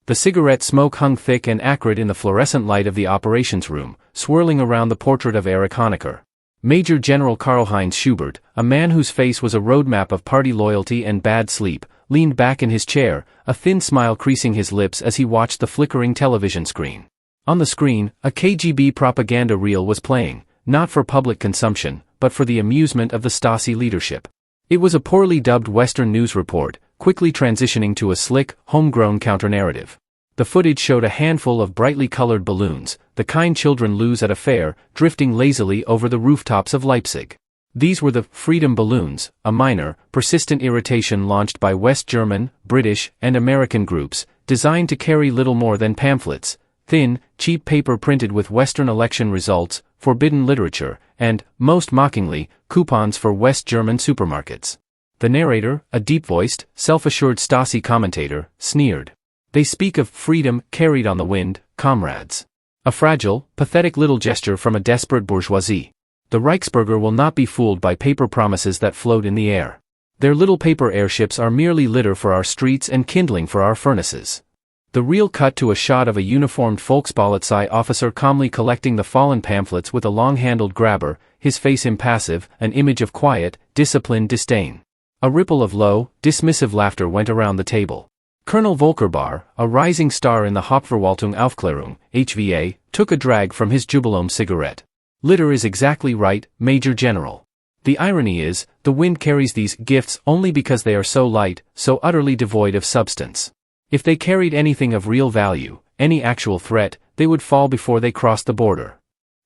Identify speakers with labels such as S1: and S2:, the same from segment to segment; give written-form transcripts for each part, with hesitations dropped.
S1: The cigarette smoke hung thick and acrid in the fluorescent light of the operations room, swirling around the portrait of Erich Honecker. Major General Karl-Heinz Schubert, a man whose face was a roadmap of party loyalty and bad sleep, leaned back in his chair, a thin smile creasing his lips as he watched the flickering television screen. On the screen, a KGB propaganda reel was playing, not for public consumption, but for the amusement of the Stasi leadership. It was a poorly dubbed Western news report, quickly transitioning to a slick, homegrown counter-narrative. The footage showed a handful of brightly colored balloons, the kind children lose at a fair, drifting lazily over the rooftops of Leipzig. These were the Freedom balloons, a minor, persistent irritation launched by West German, British, and American groups, designed to carry little more than pamphlets, thin, cheap paper printed with Western election results, forbidden literature, and, most mockingly, coupons for West German supermarkets. The narrator, a deep-voiced, self-assured Stasi commentator, sneered. They speak of freedom carried on the wind, comrades. A fragile, pathetic little gesture from a desperate bourgeoisie. The Reichsbürger will not be fooled by paper promises that float in the air. Their little paper airships are merely litter for our streets and kindling for our furnaces. The reel cut to a shot of a uniformed Volkspolizei officer calmly collecting the fallen pamphlets with a long-handled grabber, his face impassive, an image of quiet, disciplined disdain. A ripple of low, dismissive laughter went around the table. Colonel Volkerbar, a rising star in the Hauptverwaltung Aufklärung, HVA, took a drag from his Jubiläum cigarette. Litter is exactly right, Major General. The irony is, the wind carries these gifts only because they are so light, so utterly devoid of substance. If they carried anything of real value, any actual threat, they would fall before they crossed the border.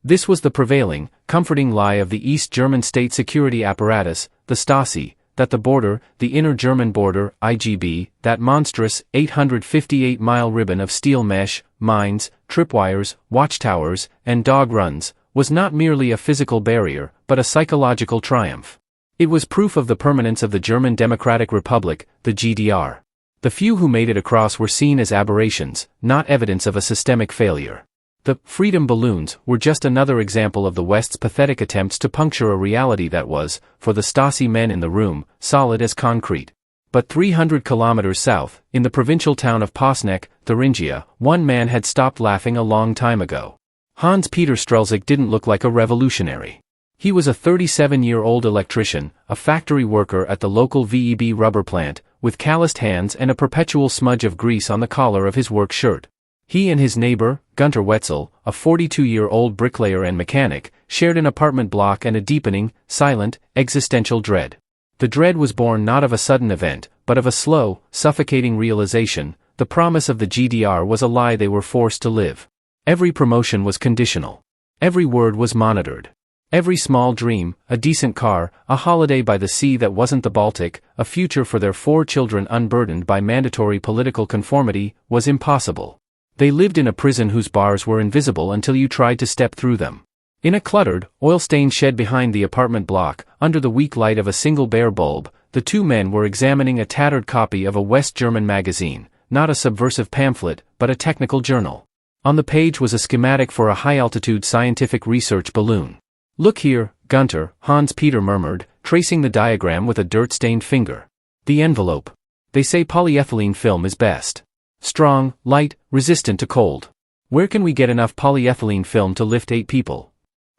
S1: This was the prevailing, comforting lie of the East German state security apparatus, the Stasi, that the border, the inner German border, IGB, that monstrous, 858-mile ribbon of steel mesh, mines, tripwires, watchtowers, and dog runs, was not merely a physical barrier, but a psychological triumph. It was proof of the permanence of the German Democratic Republic, the GDR. The few who made it across were seen as aberrations, not evidence of a systemic failure. The Freedom balloons were just another example of the West's pathetic attempts to puncture a reality that was, for the Stasi men in the room, solid as concrete. But 300 kilometers south, in the provincial town of Posneck, Thuringia, one man had stopped laughing a long time ago. Hans-Peter Strelzig didn't look like a revolutionary. He was a 37-year-old electrician, a factory worker at the local VEB rubber plant, with calloused hands and a perpetual smudge of grease on the collar of his work shirt. He and his neighbor, Gunter Wetzel, a 42-year-old bricklayer and mechanic, shared an apartment block and a deepening, silent, existential dread. The dread was born not of a sudden event, but of a slow, suffocating realization. The promise of the GDR was a lie they were forced to live. Every promotion was conditional. Every word was monitored. Every small dream, a decent car, a holiday by the sea that wasn't the Baltic, a future for their 4 children unburdened by mandatory political conformity, was impossible. They lived in a prison whose bars were invisible until you tried to step through them. In a cluttered, oil-stained shed behind the apartment block, under the weak light of a single bare bulb, the two men were examining a tattered copy of a West German magazine, not a subversive pamphlet, but a technical journal. On the page was a schematic for a high-altitude scientific research balloon. "Look here, Gunter," Hans-Peter murmured, tracing the diagram with a dirt-stained finger. "The envelope. They say polyethylene film is best. Strong, light, resistant to cold. Where can we get enough polyethylene film to lift 8 people?"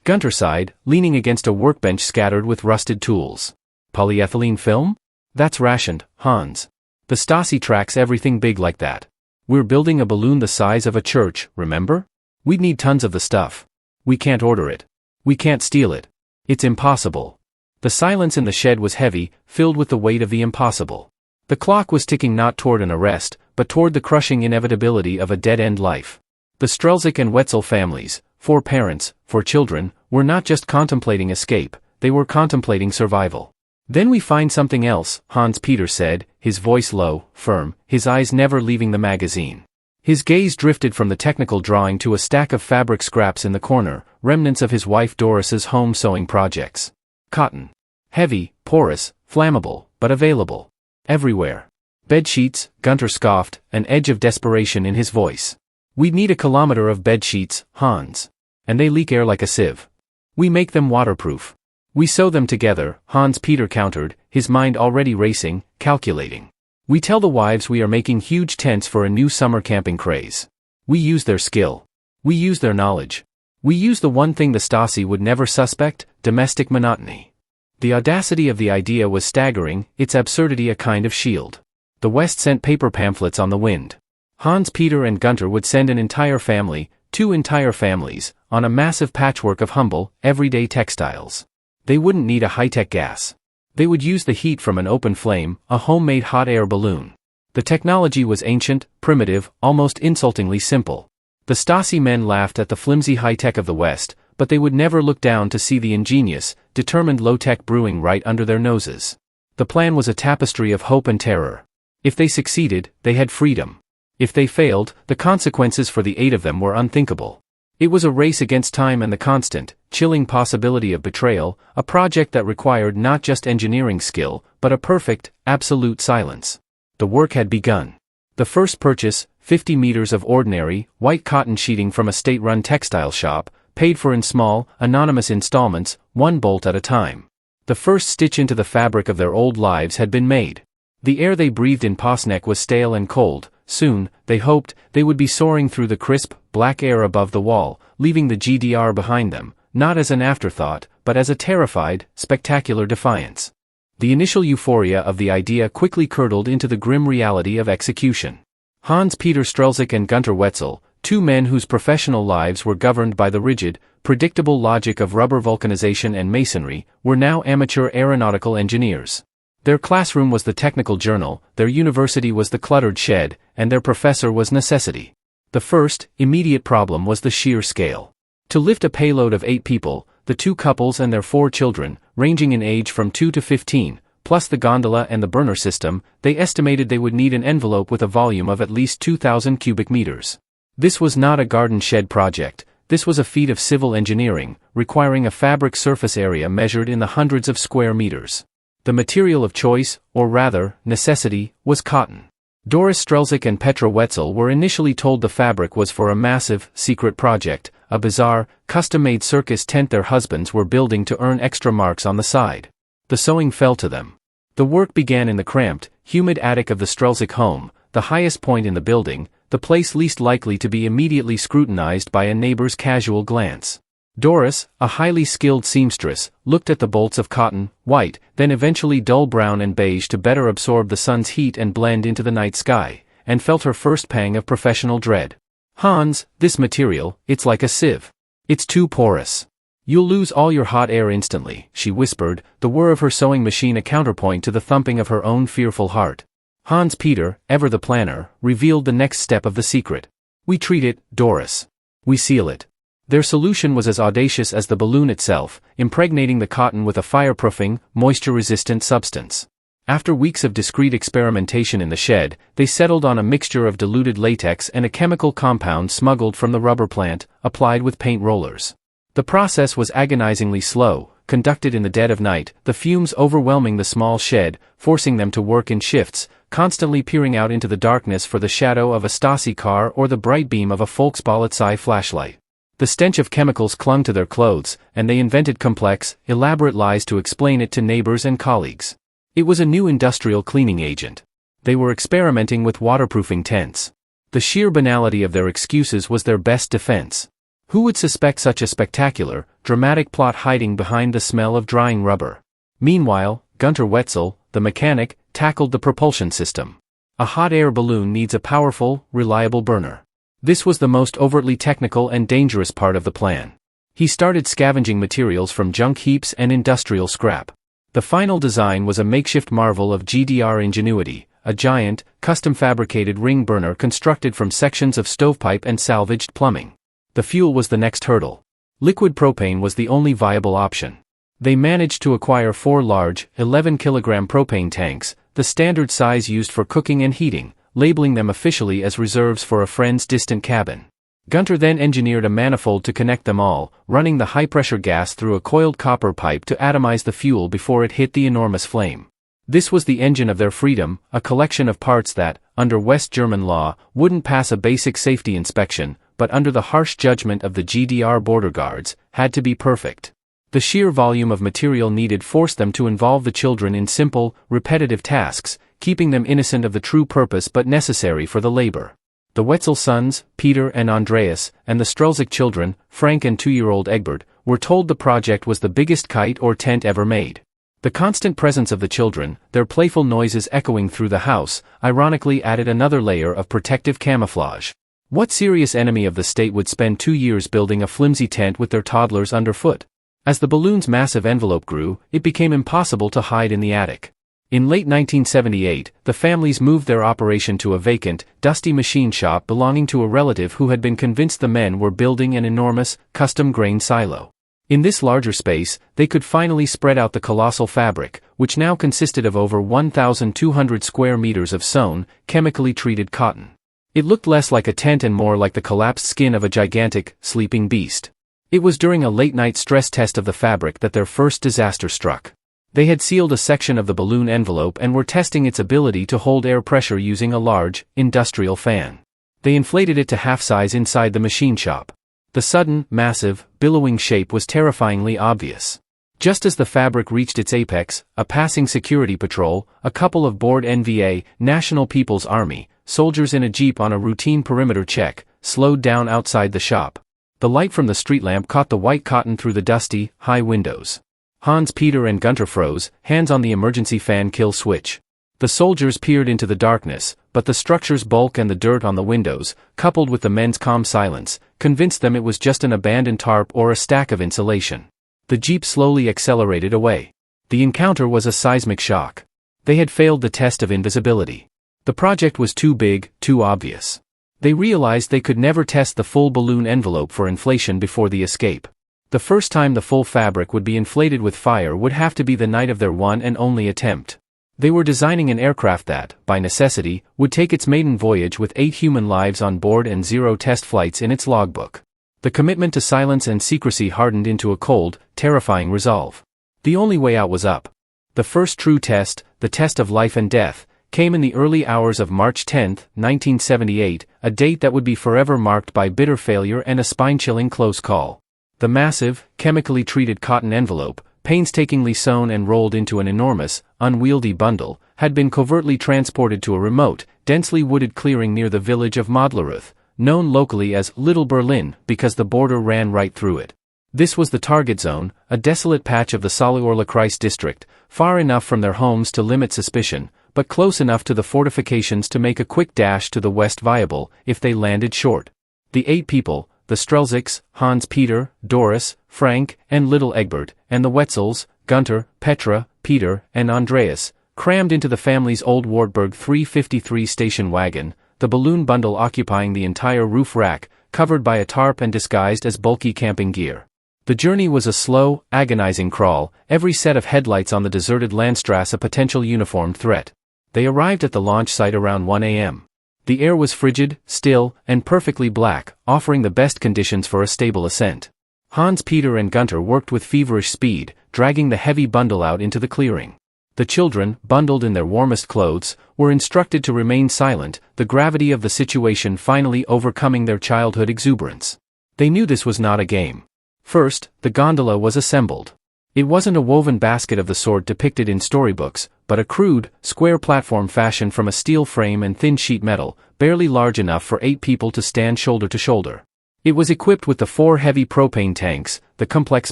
S1: Gunter sighed, leaning against a workbench scattered with rusted tools. "Polyethylene film? That's rationed, Hans. The Stasi tracks everything big like that. We're building a balloon the size of a church, remember? We'd need tons of the stuff. We can't order it. We can't steal it. It's impossible." The silence in the shed was heavy, filled with the weight of the impossible. The clock was ticking not toward an arrest, but toward the crushing inevitability of a dead-end life. The Strelzig and Wetzel families, 4 parents, 4 children, were not just contemplating escape, they were contemplating survival. "Then we find something else," Hans-Peter said, his voice low, firm, his eyes never leaving the magazine. His gaze drifted from the technical drawing to a stack of fabric scraps in the corner, remnants of his wife Doris's home sewing projects. Cotton. Heavy, porous, flammable, but available. Everywhere. "Bedsheets," Gunter scoffed, an edge of desperation in his voice. "We'd need a kilometer of bedsheets, Hans. And they leak air like a sieve. We make them waterproof. We sew them together," Hans-Peter countered, his mind already racing, calculating. We tell the wives we are making huge tents for a new summer camping craze. We use their skill. We use their knowledge. We use the one thing the Stasi would never suspect: domestic monotony. The audacity of the idea was staggering, its absurdity a kind of shield. The West sent paper pamphlets on the wind. Hans Peter and Gunther would send an entire family, 2 entire families, on a massive patchwork of humble, everyday textiles. They wouldn't need a high-tech gas. They would use the heat from an open flame, a homemade hot air balloon. The technology was ancient, primitive, almost insultingly simple. The Stasi men laughed at the flimsy high-tech of the West, but they would never look down to see the ingenious, determined low-tech brewing right under their noses. The plan was a tapestry of hope and terror. If they succeeded, they had freedom. If they failed, the consequences for the 8 of them were unthinkable. It was a race against time and the constant, chilling possibility of betrayal, a project that required not just engineering skill, but a perfect, absolute silence. The work had begun. The first purchase, 50 meters of ordinary, white cotton sheeting from a state-run textile shop, paid for in small, anonymous installments, 1 bolt at a time. The first stitch into the fabric of their old lives had been made. The air they breathed in Posneck was stale and cold. Soon, they hoped, they would be soaring through the crisp, black air above the wall, leaving the GDR behind them, not as an afterthought, but as a terrified, spectacular defiance. The initial euphoria of the idea quickly curdled into the grim reality of execution. Hans Peter Strelzik and Gunther Wetzel, 2 men whose professional lives were governed by the rigid, predictable logic of rubber vulcanization and masonry, were now amateur aeronautical engineers. Their classroom was the technical journal, their university was the cluttered shed, and their professor was necessity. The first, immediate problem was the sheer scale. To lift a payload of 8 people, the 2 couples and their 4 children, ranging in age from 2 to 15, plus the gondola and the burner system, they estimated they would need an envelope with a volume of at least 2,000 cubic meters. This was not a garden shed project. This was a feat of civil engineering, requiring a fabric surface area measured in the hundreds of square meters. The material of choice, or rather, necessity, was cotton. Doris Strelzik and Petra Wetzel were initially told the fabric was for a massive, secret project, a bizarre, custom-made circus tent their husbands were building to earn extra marks on the side. The sewing fell to them. The work began in the cramped, humid attic of the Strelzik home, the highest point in the building, the place least likely to be immediately scrutinized by a neighbor's casual glance. Doris, a highly skilled seamstress, looked at the bolts of cotton, white, then eventually dull brown and beige to better absorb the sun's heat and blend into the night sky, and felt her first pang of professional dread. Hans, this material, it's like a sieve. It's too porous. You'll lose all your hot air instantly, she whispered, the whir of her sewing machine a counterpoint to the thumping of her own fearful heart. Hans Peter, ever the planner, revealed the next step of the secret. We treat it, Doris. We seal it. Their solution was as audacious as the balloon itself, impregnating the cotton with a fireproofing, moisture-resistant substance. After weeks of discreet experimentation in the shed, they settled on a mixture of diluted latex and a chemical compound smuggled from the rubber plant, applied with paint rollers. The process was agonizingly slow, conducted in the dead of night, the fumes overwhelming the small shed, forcing them to work in shifts, constantly peering out into the darkness for the shadow of a Stasi car or the bright beam of a Volkspolizei flashlight. The stench of chemicals clung to their clothes, and they invented complex, elaborate lies to explain it to neighbors and colleagues. It was a new industrial cleaning agent. They were experimenting with waterproofing tents. The sheer banality of their excuses was their best defense. Who would suspect such a spectacular, dramatic plot hiding behind the smell of drying rubber? Meanwhile, Gunther Wetzel, the mechanic, tackled the propulsion system. A hot air balloon needs a powerful, reliable burner. This was the most overtly technical and dangerous part of the plan. He started scavenging materials from junk heaps and industrial scrap. The final design was a makeshift marvel of GDR ingenuity, a giant, custom-fabricated ring burner constructed from sections of stovepipe and salvaged plumbing. The fuel was the next hurdle. Liquid propane was the only viable option. They managed to acquire 4 large, 11-kilogram propane tanks, the standard size used for cooking and heating, labeling them officially as reserves for a friend's distant cabin. Gunther then engineered a manifold to connect them all, running the high-pressure gas through a coiled copper pipe to atomize the fuel before it hit the enormous flame. This was the engine of their freedom, a collection of parts that, under West German law, wouldn't pass a basic safety inspection, but under the harsh judgment of the GDR border guards, had to be perfect. The sheer volume of material needed forced them to involve the children in simple, repetitive tasks, keeping them innocent of the true purpose but necessary for the labor. The Wetzel sons, Peter and Andreas, and the Strelzyk children, Frank and 2-year-old Egbert, were told the project was the biggest kite or tent ever made. The constant presence of the children, their playful noises echoing through the house, ironically added another layer of protective camouflage. What serious enemy of the state would spend 2 years building a flimsy tent with their toddlers underfoot? As the balloon's massive envelope grew, it became impossible to hide in the attic. In late 1978, the families moved their operation to a vacant, dusty machine shop belonging to a relative who had been convinced the men were building an enormous, custom-grain silo. In this larger space, they could finally spread out the colossal fabric, which now consisted of over 1,200 square meters of sewn, chemically treated cotton. It looked less like a tent and more like the collapsed skin of a gigantic, sleeping beast. It was during a late-night stress test of the fabric that their first disaster struck. They had sealed a section of the balloon envelope and were testing its ability to hold air pressure using a large, industrial fan. They inflated it to half-size inside the machine shop. The sudden, massive, billowing shape was terrifyingly obvious. Just as the fabric reached its apex, a passing security patrol, a couple of bored NVA, National People's Army, soldiers in a jeep on a routine perimeter check, slowed down outside the shop. The light from the street lamp caught the white cotton through the dusty, high windows. Hans, Peter and Gunter froze, hands on the emergency fan kill switch. The soldiers peered into the darkness, but the structure's bulk and the dirt on the windows, coupled with the men's calm silence, convinced them it was just an abandoned tarp or a stack of insulation. The jeep slowly accelerated away. The encounter was a seismic shock. They had failed the test of invisibility. The project was too big, too obvious. They realized they could never test the full balloon envelope for inflation before the escape. The first time the full fabric would be inflated with fire would have to be the night of their one and only attempt. They were designing an aircraft that, by necessity, would take its maiden voyage with 8 human lives on board and 0 test flights in its logbook. The commitment to silence and secrecy hardened into a cold, terrifying resolve. The only way out was up. The first true test, the test of life and death, came in the early hours of March 10, 1978, a date that would be forever marked by bitter failure and a spine-chilling close call. The massive, chemically treated cotton envelope, painstakingly sewn and rolled into an enormous, unwieldy bundle, had been covertly transported to a remote, densely wooded clearing near the village of Modleruth, known locally as Little Berlin because the border ran right through it. This was the target zone, a desolate patch of the Saale-Orla-Kreis district, far enough from their homes to limit suspicion, but close enough to the fortifications to make a quick dash to the west viable if they landed short. The 8 people, the Strelzyks, Hans, Peter, Doris, Frank, and little Egbert, and the Wetzels, Gunter, Petra, Peter, and Andreas, crammed into the family's old Wartburg 353 station wagon, the balloon bundle occupying the entire roof rack, covered by a tarp and disguised as bulky camping gear. The journey was a slow, agonizing crawl, every set of headlights on the deserted Landstrasse a potential uniformed threat. They arrived at the launch site around 1 a.m. The air was frigid, still, and perfectly black, offering the best conditions for a stable ascent. Hans, Peter and Gunter worked with feverish speed, dragging the heavy bundle out into the clearing. The children, bundled in their warmest clothes, were instructed to remain silent, the gravity of the situation finally overcoming their childhood exuberance. They knew this was not a game. First, the gondola was assembled. It wasn't a woven basket of the sort depicted in storybooks, but a crude, square platform fashioned from a steel frame and thin sheet metal, barely large enough for 8 people to stand shoulder to shoulder. It was equipped with the 4 heavy propane tanks, the complex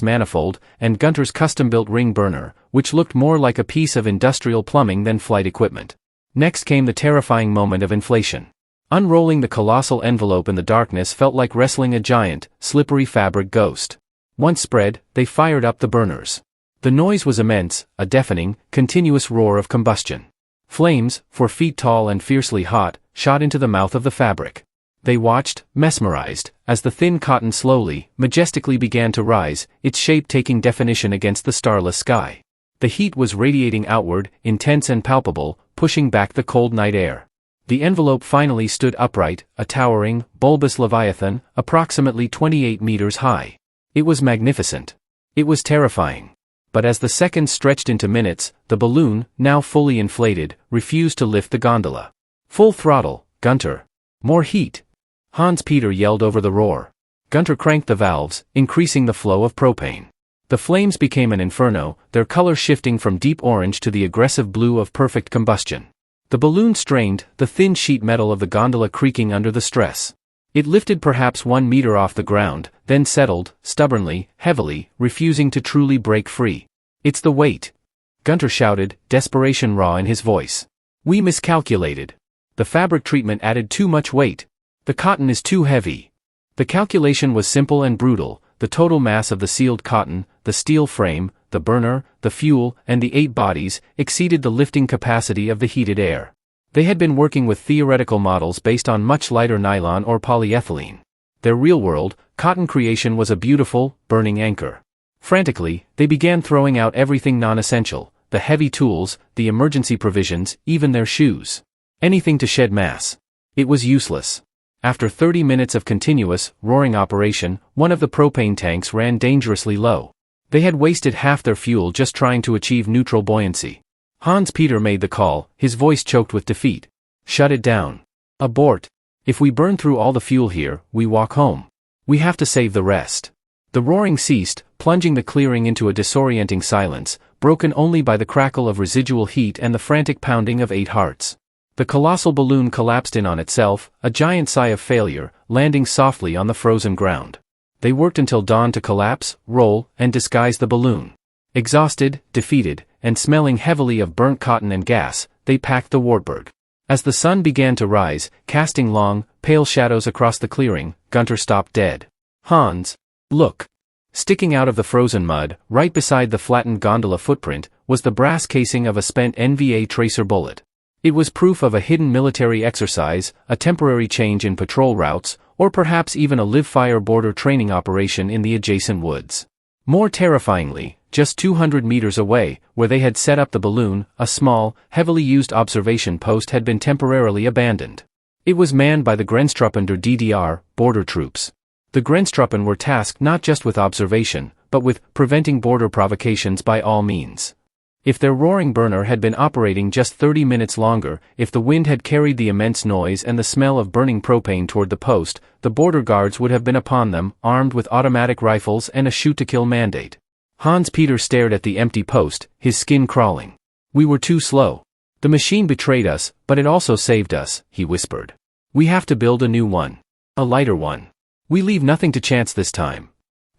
S1: manifold, and Gunter's custom-built ring burner, which looked more like a piece of industrial plumbing than flight equipment. Next came the terrifying moment of inflation. Unrolling the colossal envelope in the darkness felt like wrestling a giant, slippery fabric ghost. Once spread, they fired up the burners. The noise was immense, a deafening, continuous roar of combustion. Flames, 4 feet tall and fiercely hot, shot into the mouth of the fabric. They watched, mesmerized, as the thin cotton slowly, majestically began to rise, its shape taking definition against the starless sky. The heat was radiating outward, intense and palpable, pushing back the cold night air. The envelope finally stood upright, a towering, bulbous leviathan, approximately 28 meters high. It was magnificent. It was terrifying. But as the seconds stretched into minutes, the balloon, now fully inflated, refused to lift the gondola. Full throttle, Gunter. More heat. Hans Peter yelled over the roar. Gunter cranked the valves, increasing the flow of propane. The flames became an inferno, their color shifting from deep orange to the aggressive blue of perfect combustion. The balloon strained, the thin sheet metal of the gondola creaking under the stress. It lifted perhaps 1 meter off the ground, then settled, stubbornly, heavily, refusing to truly break free. "It's the weight," Gunter shouted, desperation raw in his voice. "We miscalculated. The fabric treatment added too much weight. The cotton is too heavy." The calculation was simple and brutal. The total mass of the sealed cotton, the steel frame, the burner, the fuel, and the 8 bodies, exceeded the lifting capacity of the heated air. They had been working with theoretical models based on much lighter nylon or polyethylene. Their real-world, cotton creation was a beautiful, burning anchor. Frantically, they began throwing out everything non-essential, the heavy tools, the emergency provisions, even their shoes. Anything to shed mass. It was useless. After 30 minutes of continuous, roaring operation, one of the propane tanks ran dangerously low. They had wasted half their fuel just trying to achieve neutral buoyancy. Hans-Peter made the call, his voice choked with defeat. "Shut it down. Abort. If we burn through all the fuel here, we walk home. We have to save the rest." The roaring ceased, plunging the clearing into a disorienting silence, broken only by the crackle of residual heat and the frantic pounding of 8 hearts. The colossal balloon collapsed in on itself, a giant sigh of failure, landing softly on the frozen ground. They worked until dawn to collapse, roll, and disguise the balloon. Exhausted, defeated, and smelling heavily of burnt cotton and gas, they packed the Wartburg. As the sun began to rise, casting long, pale shadows across the clearing, Gunter stopped dead. "Hans, look." Sticking out of the frozen mud, right beside the flattened gondola footprint, was the brass casing of a spent NVA tracer bullet. It was proof of a hidden military exercise, a temporary change in patrol routes, or perhaps even a live-fire border training operation in the adjacent woods. More terrifyingly, just 200 meters away, where they had set up the balloon, a small, heavily used observation post had been temporarily abandoned. It was manned by the Grenztruppen der DDR, border troops. The Grenztruppen were tasked not just with observation, but with preventing border provocations by all means. If their roaring burner had been operating just 30 minutes longer, if the wind had carried the immense noise and the smell of burning propane toward the post, the border guards would have been upon them, armed with automatic rifles and a shoot-to-kill mandate. Hans-Peter stared at the empty post, his skin crawling. "We were too slow. The machine betrayed us, but it also saved us," he whispered. "We have to build a new one. A lighter one. We leave nothing to chance this time."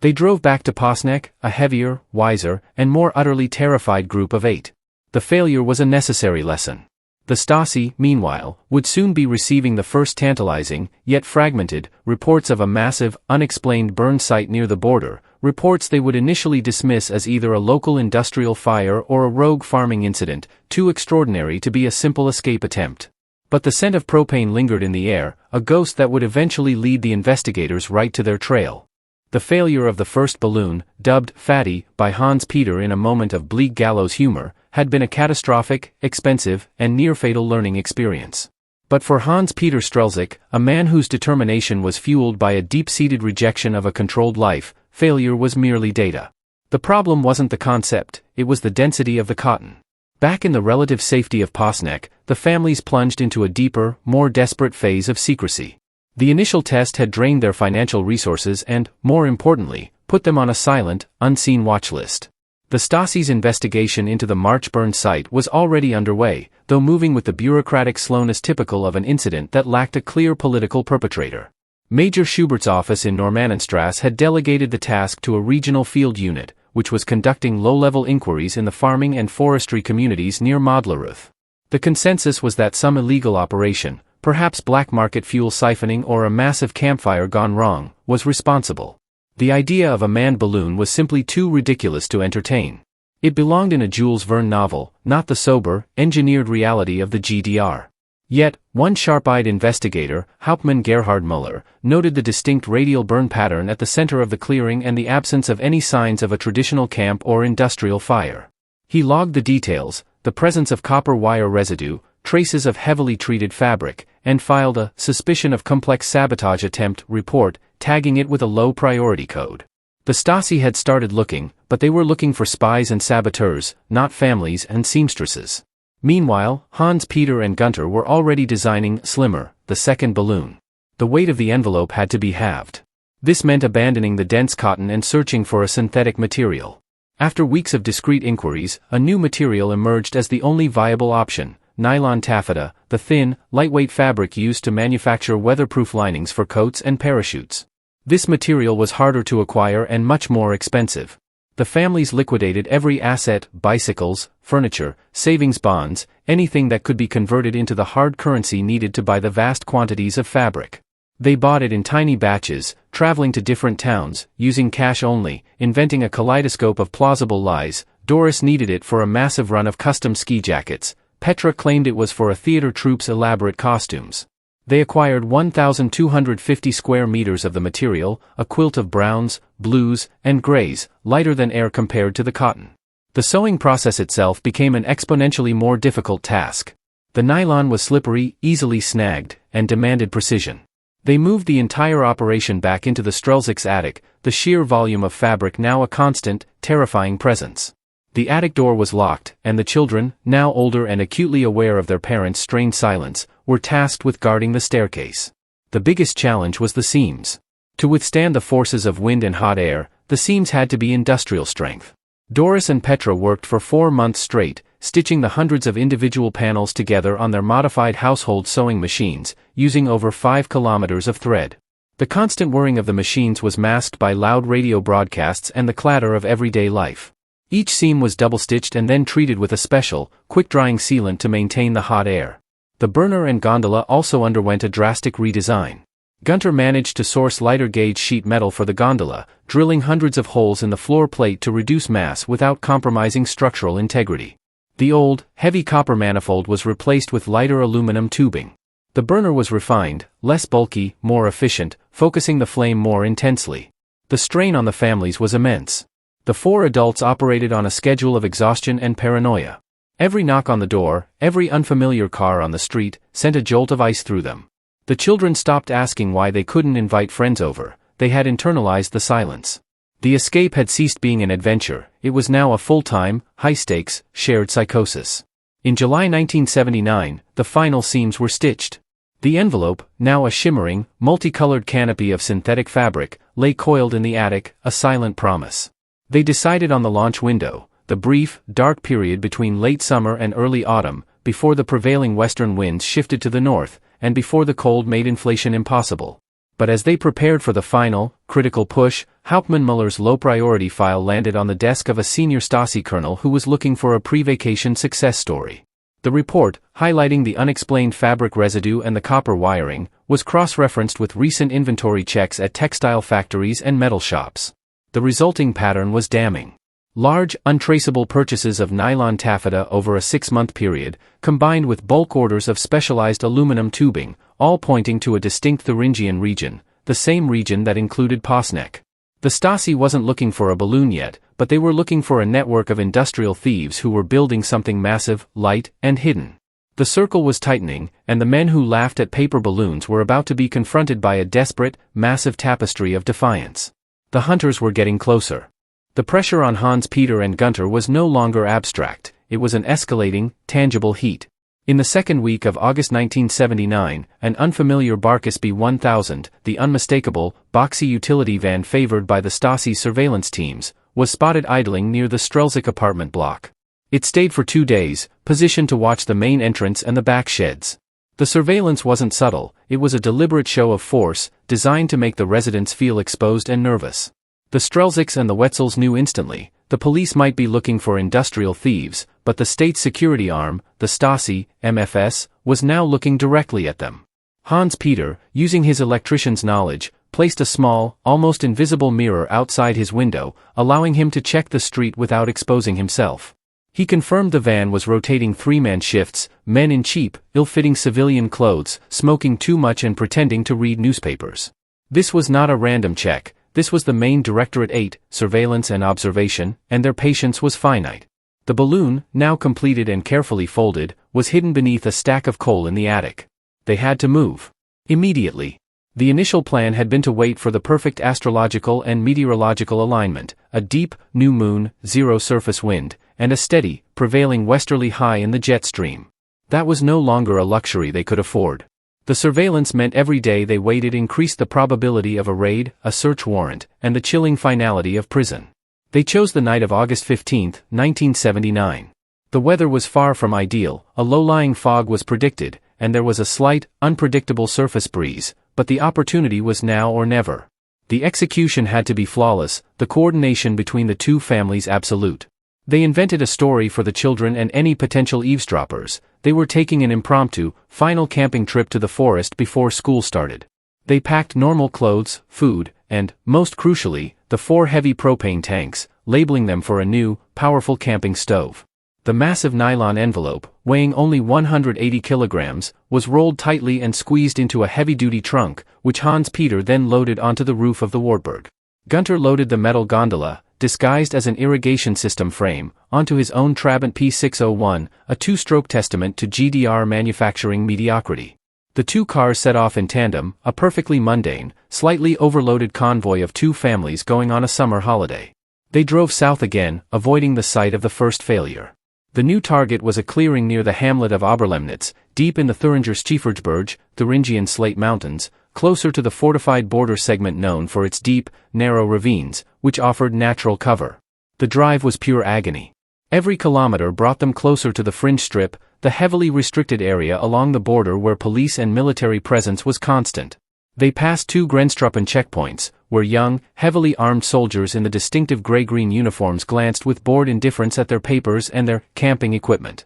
S1: They drove back to Posnek, a heavier, wiser, and more utterly terrified group of 8. The failure was a necessary lesson. The Stasi, meanwhile, would soon be receiving the first tantalizing, yet fragmented, reports of a massive, unexplained burn site near the border, reports they would initially dismiss as either a local industrial fire or a rogue farming incident, too extraordinary to be a simple escape attempt. But the scent of propane lingered in the air, a ghost that would eventually lead the investigators right to their trail. The failure of the first balloon, dubbed Fatty by Hans-Peter in a moment of bleak gallows humor, had been a catastrophic, expensive, and near-fatal learning experience. But for Hans-Peter Strelzik, a man whose determination was fueled by a deep-seated rejection of a controlled life, failure was merely data. The problem wasn't the concept, it was the density of the cotton. Back in the relative safety of Posnek, the families plunged into a deeper, more desperate phase of secrecy. The initial test had drained their financial resources and, more importantly, put them on a silent, unseen watch list. The Stasi's investigation into the March burn site was already underway, though moving with the bureaucratic slowness typical of an incident that lacked a clear political perpetrator. Major Schubert's office in Normannenstrasse had delegated the task to a regional field unit, which was conducting low-level inquiries in the farming and forestry communities near Madleruth. The consensus was that some illegal operation, perhaps black market fuel siphoning or a massive campfire gone wrong, was responsible. The idea of a manned balloon was simply too ridiculous to entertain. It belonged in a Jules Verne novel, not the sober, engineered reality of the GDR. Yet, one sharp-eyed investigator, Hauptmann Gerhard Müller, noted the distinct radial burn pattern at the center of the clearing and the absence of any signs of a traditional camp or industrial fire. He logged the details, the presence of copper wire residue, traces of heavily treated fabric, and filed a suspicion of complex sabotage attempt report, tagging it with a low priority code. The Stasi had started looking, but they were looking for spies and saboteurs, not families and seamstresses. Meanwhile, Hans-Peter and Gunter were already designing Slimmer, the second balloon. The weight of the envelope had to be halved. This meant abandoning the dense cotton and searching for a synthetic material. After weeks of discreet inquiries, a new material emerged as the only viable option, nylon taffeta, the thin, lightweight fabric used to manufacture weatherproof linings for coats and parachutes. This material was harder to acquire and much more expensive. The families liquidated every asset, bicycles, furniture, savings bonds, anything that could be converted into the hard currency needed to buy the vast quantities of fabric. They bought it in tiny batches, traveling to different towns, using cash only, inventing a kaleidoscope of plausible lies. Doris needed it for a massive run of custom ski jackets. Petra claimed it was for a theater troupe's elaborate costumes. They acquired 1,250 square meters of the material, a quilt of browns, blues, and grays, lighter than air compared to the cotton. The sewing process itself became an exponentially more difficult task. The nylon was slippery, easily snagged, and demanded precision. They moved the entire operation back into the Strelzyk's attic, the sheer volume of fabric now a constant, terrifying presence. The attic door was locked, and the children, now older and acutely aware of their parents' strained silence, were tasked with guarding the staircase. The biggest challenge was the seams. To withstand the forces of wind and hot air, the seams had to be industrial strength. Doris and Petra worked for 4 months straight, stitching the hundreds of individual panels together on their modified household sewing machines, using over 5 kilometers of thread. The constant whirring of the machines was masked by loud radio broadcasts and the clatter of everyday life. Each seam was double-stitched and then treated with a special, quick-drying sealant to maintain the hot air. The burner and gondola also underwent a drastic redesign. Gunter managed to source lighter-gauge sheet metal for the gondola, drilling hundreds of holes in the floor plate to reduce mass without compromising structural integrity. The old, heavy copper manifold was replaced with lighter aluminum tubing. The burner was refined, less bulky, more efficient, focusing the flame more intensely. The strain on the families was immense. The 4 adults operated on a schedule of exhaustion and paranoia. Every knock on the door, every unfamiliar car on the street, sent a jolt of ice through them. The children stopped asking why they couldn't invite friends over. They had internalized the silence. The escape had ceased being an adventure. It was now a full-time, high-stakes, shared psychosis. In July 1979, the final seams were stitched. The envelope, now a shimmering, multicolored canopy of synthetic fabric, lay coiled in the attic, a silent promise. They decided on the launch window, the brief, dark period between late summer and early autumn, before the prevailing western winds shifted to the north, and before the cold made inflation impossible. But as they prepared for the final, critical push, Hauptmann Muller's low-priority file landed on the desk of a senior Stasi colonel who was looking for a pre-vacation success story. The report, highlighting the unexplained fabric residue and the copper wiring, was cross-referenced with recent inventory checks at textile factories and metal shops. The resulting pattern was damning. Large, untraceable purchases of nylon taffeta over a 6-month period, combined with bulk orders of specialized aluminum tubing, all pointing to a distinct Thuringian region, the same region that included Posnek. The Stasi wasn't looking for a balloon yet, but they were looking for a network of industrial thieves who were building something massive, light, and hidden. The circle was tightening, and the men who laughed at paper balloons were about to be confronted by a desperate, massive tapestry of defiance. The hunters were getting closer. The pressure on Hans Peter and Gunter was no longer abstract, it was an escalating, tangible heat. In the second week of August 1979, an unfamiliar Barkas B-1000, the unmistakable, boxy utility van favored by the Stasi surveillance teams, was spotted idling near the Strelzyk apartment block. It stayed for 2 days, positioned to watch the main entrance and the back sheds. The surveillance wasn't subtle, it was a deliberate show of force, designed to make the residents feel exposed and nervous. The Strelzyks and the Wetzels knew instantly, the police might be looking for industrial thieves, but the state's security arm, the Stasi, MFS, was now looking directly at them. Hans Peter, using his electrician's knowledge, placed a small, almost invisible mirror outside his window, allowing him to check the street without exposing himself. He confirmed the van was rotating 3-man shifts, men in cheap, ill-fitting civilian clothes, smoking too much and pretending to read newspapers. This was not a random check. This was the main Directorate 8, Surveillance and Observation, and their patience was finite. The balloon, now completed and carefully folded, was hidden beneath a stack of coal in the attic. They had to move. Immediately. The initial plan had been to wait for the perfect astrological and meteorological alignment, a deep, new moon, zero surface wind, and a steady, prevailing westerly high in the jet stream. That was no longer a luxury they could afford. The surveillance meant every day they waited increased the probability of a raid, a search warrant, and the chilling finality of prison. They chose the night of August 15, 1979. The weather was far from ideal, a low-lying fog was predicted, and there was a slight, unpredictable surface breeze, but the opportunity was now or never. The execution had to be flawless, the coordination between the two families absolute. They invented a story for the children and any potential eavesdroppers. They were taking an impromptu, final camping trip to the forest before school started. They packed normal clothes, food, and, most crucially, the 4 heavy propane tanks, labeling them for a new, powerful camping stove. The massive nylon envelope, weighing only 180 kilograms, was rolled tightly and squeezed into a heavy-duty trunk, which Hans Peter then loaded onto the roof of the Wartburg. Gunter loaded the metal gondola, disguised as an irrigation system frame, onto his own Trabant P601, a 2-stroke testament to GDR manufacturing mediocrity. The 2 cars set off in tandem, a perfectly mundane, slightly overloaded convoy of 2 families going on a summer holiday. They drove south again, avoiding the site of the first failure. The new target was a clearing near the hamlet of Oberlemnitz, deep in the Thüringer Stiefelsberg, Thuringian Slate Mountains, closer to the fortified border segment known for its deep, narrow ravines, which offered natural cover. The drive was pure agony. Every kilometer brought them closer to the fringe strip, the heavily restricted area along the border where police and military presence was constant. They passed 2 Grenztruppen checkpoints, where young, heavily armed soldiers in the distinctive gray-green uniforms glanced with bored indifference at their papers and their camping equipment.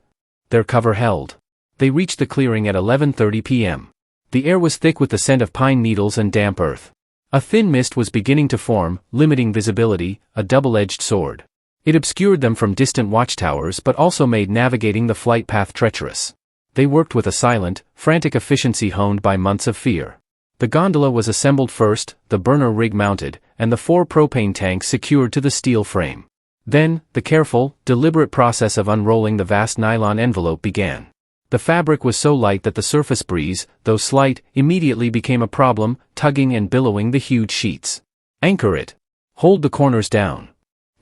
S1: Their cover held. They reached the clearing at 11:30 p.m. The air was thick with the scent of pine needles and damp earth. A thin mist was beginning to form, limiting visibility, a double-edged sword. It obscured them from distant watchtowers but also made navigating the flight path treacherous. They worked with a silent, frantic efficiency honed by months of fear. The gondola was assembled first, the burner rig mounted, and the 4 propane tanks secured to the steel frame. Then, the careful, deliberate process of unrolling the vast nylon envelope began. The fabric was so light that the surface breeze, though slight, immediately became a problem, tugging and billowing the huge sheets. "Anchor it. Hold the corners down,"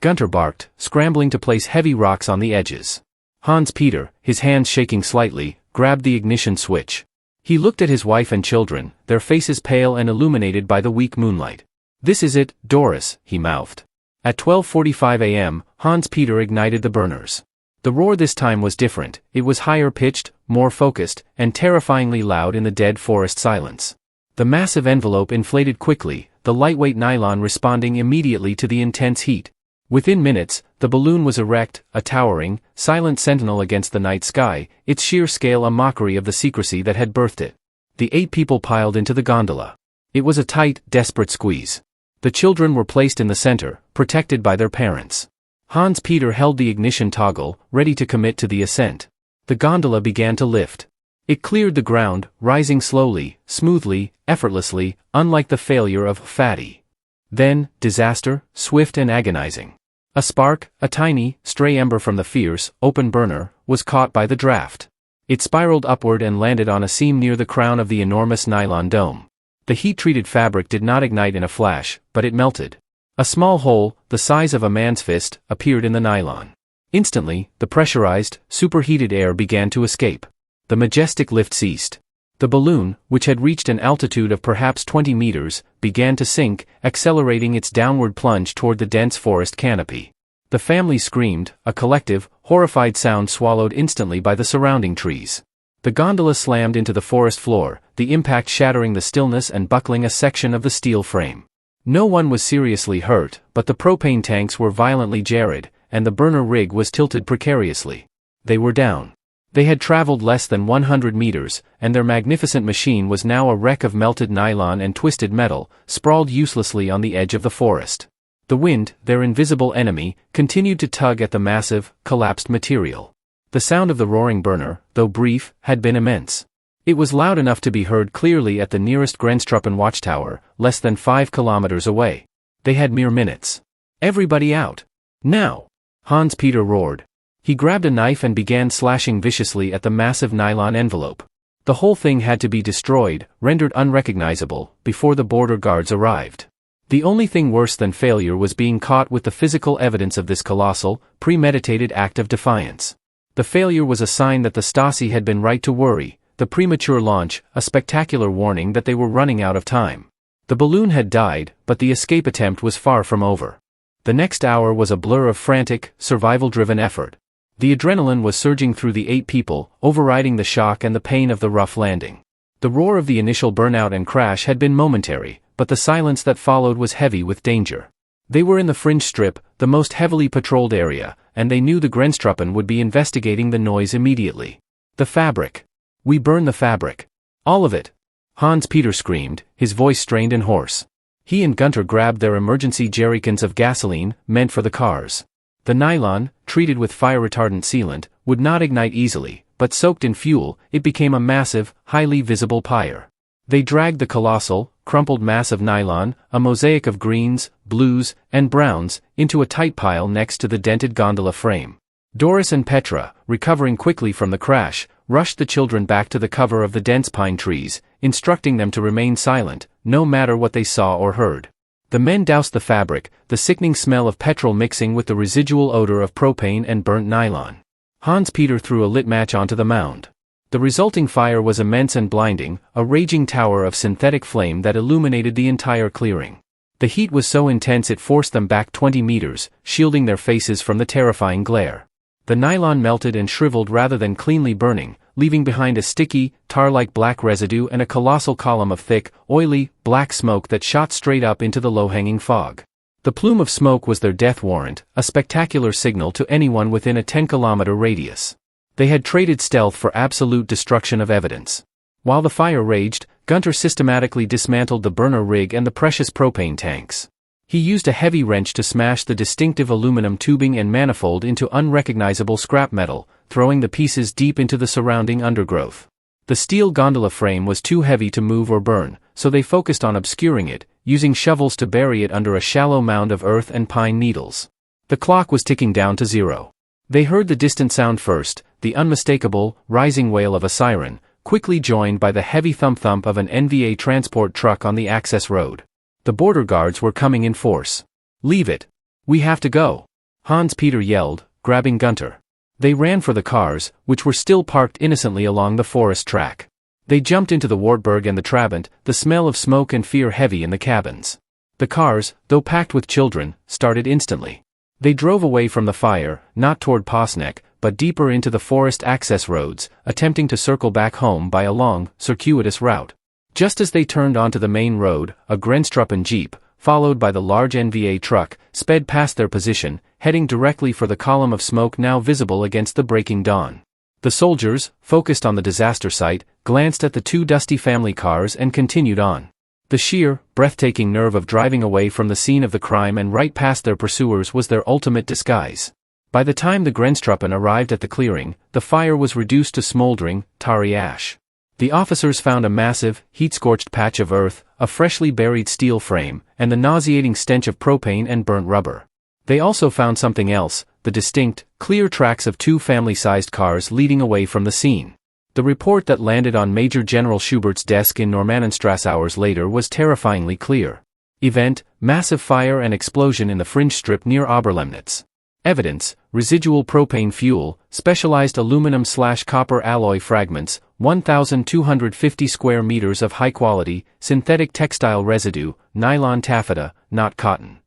S1: Gunter barked, scrambling to place heavy rocks on the edges. Hans Peter, his hands shaking slightly, grabbed the ignition switch. He looked at his wife and children, their faces pale and illuminated by the weak moonlight. "This is it, Doris," he mouthed. At 12:45 a.m., Hans Peter ignited the burners. The roar this time was different. It was higher-pitched, more focused, and terrifyingly loud in the dead forest silence. The massive envelope inflated quickly, the lightweight nylon responding immediately to the intense heat. Within minutes, the balloon was erect, a towering, silent sentinel against the night sky, its sheer scale a mockery of the secrecy that had birthed it. The 8 people piled into the gondola. It was a tight, desperate squeeze. The children were placed in the center, protected by their parents. Hans Peter held the ignition toggle, ready to commit to the ascent. The gondola began to lift. It cleared the ground, rising slowly, smoothly, effortlessly, unlike the failure of Fatty. Then, disaster, swift and agonizing. A spark, a tiny, stray ember from the fierce, open burner, was caught by the draft. It spiraled upward and landed on a seam near the crown of the enormous nylon dome. The heat-treated fabric did not ignite in a flash, but it melted. A small hole, the size of a man's fist, appeared in the nylon. Instantly, the pressurized, superheated air began to escape. The majestic lift ceased. The balloon, which had reached an altitude of perhaps 20 meters, began to sink, accelerating its downward plunge toward the dense forest canopy. The family screamed, a collective, horrified sound swallowed instantly by the surrounding trees. The gondola slammed into the forest floor, the impact shattering the stillness and buckling a section of the steel frame. No one was seriously hurt, but the propane tanks were violently jarred, and the burner rig was tilted precariously. They were down. They had traveled less than 100 meters, and their magnificent machine was now a wreck of melted nylon and twisted metal, sprawled uselessly on the edge of the forest. The wind, their invisible enemy, continued to tug at the massive, collapsed material. The sound of the roaring burner, though brief, had been immense. It was loud enough to be heard clearly at the nearest Grenztruppen watchtower, less than 5 kilometers away. They had mere minutes. "Everybody out! Now!" Hans Peter roared. He grabbed a knife and began slashing viciously at the massive nylon envelope. The whole thing had to be destroyed, rendered unrecognizable, before the border guards arrived. The only thing worse than failure was being caught with the physical evidence of this colossal, premeditated act of defiance. The failure was a sign that the Stasi had been right to worry, the premature launch, a spectacular warning that they were running out of time. The balloon had died, but the escape attempt was far from over. The next hour was a blur of frantic, survival-driven effort. The adrenaline was surging through the 8 people, overriding the shock and the pain of the rough landing. The roar of the initial burnout and crash had been momentary, but the silence that followed was heavy with danger. They were in the fringe strip, the most heavily patrolled area, and they knew the Grenztruppen would be investigating the noise immediately. The fabric. We burn the fabric. All of it. Hans-Peter screamed, his voice strained and hoarse. He and Gunther grabbed their emergency jerrycans of gasoline, meant for the cars. The nylon, treated with fire-retardant sealant, would not ignite easily, but soaked in fuel, it became a massive, highly visible pyre. They dragged the colossal, crumpled mass of nylon, a mosaic of greens, blues, and browns, into a tight pile next to the dented gondola frame. Doris and Petra, recovering quickly from the crash, rushed the children back to the cover of the dense pine trees, instructing them to remain silent, no matter what they saw or heard. The men doused the fabric, the sickening smell of petrol mixing with the residual odor of propane and burnt nylon. Hans-Peter threw a lit match onto the mound. The resulting fire was immense and blinding, a raging tower of synthetic flame that illuminated the entire clearing. The heat was so intense it forced them back 20 meters, shielding their faces from the terrifying glare. The nylon melted and shriveled rather than cleanly burning, leaving behind a sticky, tar-like black residue and a colossal column of thick, oily, black smoke that shot straight up into the low-hanging fog. The plume of smoke was their death warrant, a spectacular signal to anyone within a 10-kilometer radius. They had traded stealth for absolute destruction of evidence. While the fire raged, Gunther systematically dismantled the burner rig and the precious propane tanks. He used a heavy wrench to smash the distinctive aluminum tubing and manifold into unrecognizable scrap metal, throwing the pieces deep into the surrounding undergrowth. The steel gondola frame was too heavy to move or burn, so they focused on obscuring it, using shovels to bury it under a shallow mound of earth and pine needles. The clock was ticking down to 0. They heard the distant sound first, the unmistakable, rising wail of a siren, quickly joined by the heavy thump-thump of an NVA transport truck on the access road. The border guards were coming in force. "Leave it. We have to go," Hans-Peter yelled, grabbing Gunther. They ran for the cars, which were still parked innocently along the forest track. They jumped into the Wartburg and the Trabant, the smell of smoke and fear heavy in the cabins. The cars, though packed with children, started instantly. They drove away from the fire, not toward Posneck, but deeper into the forest access roads, attempting to circle back home by a long, circuitous route. Just as they turned onto the main road, a Grenztruppen jeep, followed by the large NVA truck, sped past their position, heading directly for the column of smoke now visible against the breaking dawn. The soldiers, focused on the disaster site, glanced at the 2 dusty family cars and continued on. The sheer, breathtaking nerve of driving away from the scene of the crime and right past their pursuers was their ultimate disguise. By the time the Grenztruppen arrived at the clearing, the fire was reduced to smoldering, tarry ash. The officers found a massive, heat-scorched patch of earth, a freshly buried steel frame, and the nauseating stench of propane and burnt rubber. They also found something else, the distinct, clear tracks of 2 family-sized cars leading away from the scene. The report that landed on Major General Schubert's desk in Normannenstrasse hours later was terrifyingly clear. Event: massive fire and explosion in the fringe strip near Oberlemnitz. Evidence: residual propane fuel, specialized aluminum/copper alloy fragments, 1,250 square meters of high-quality, synthetic textile residue, nylon taffeta, not cotton.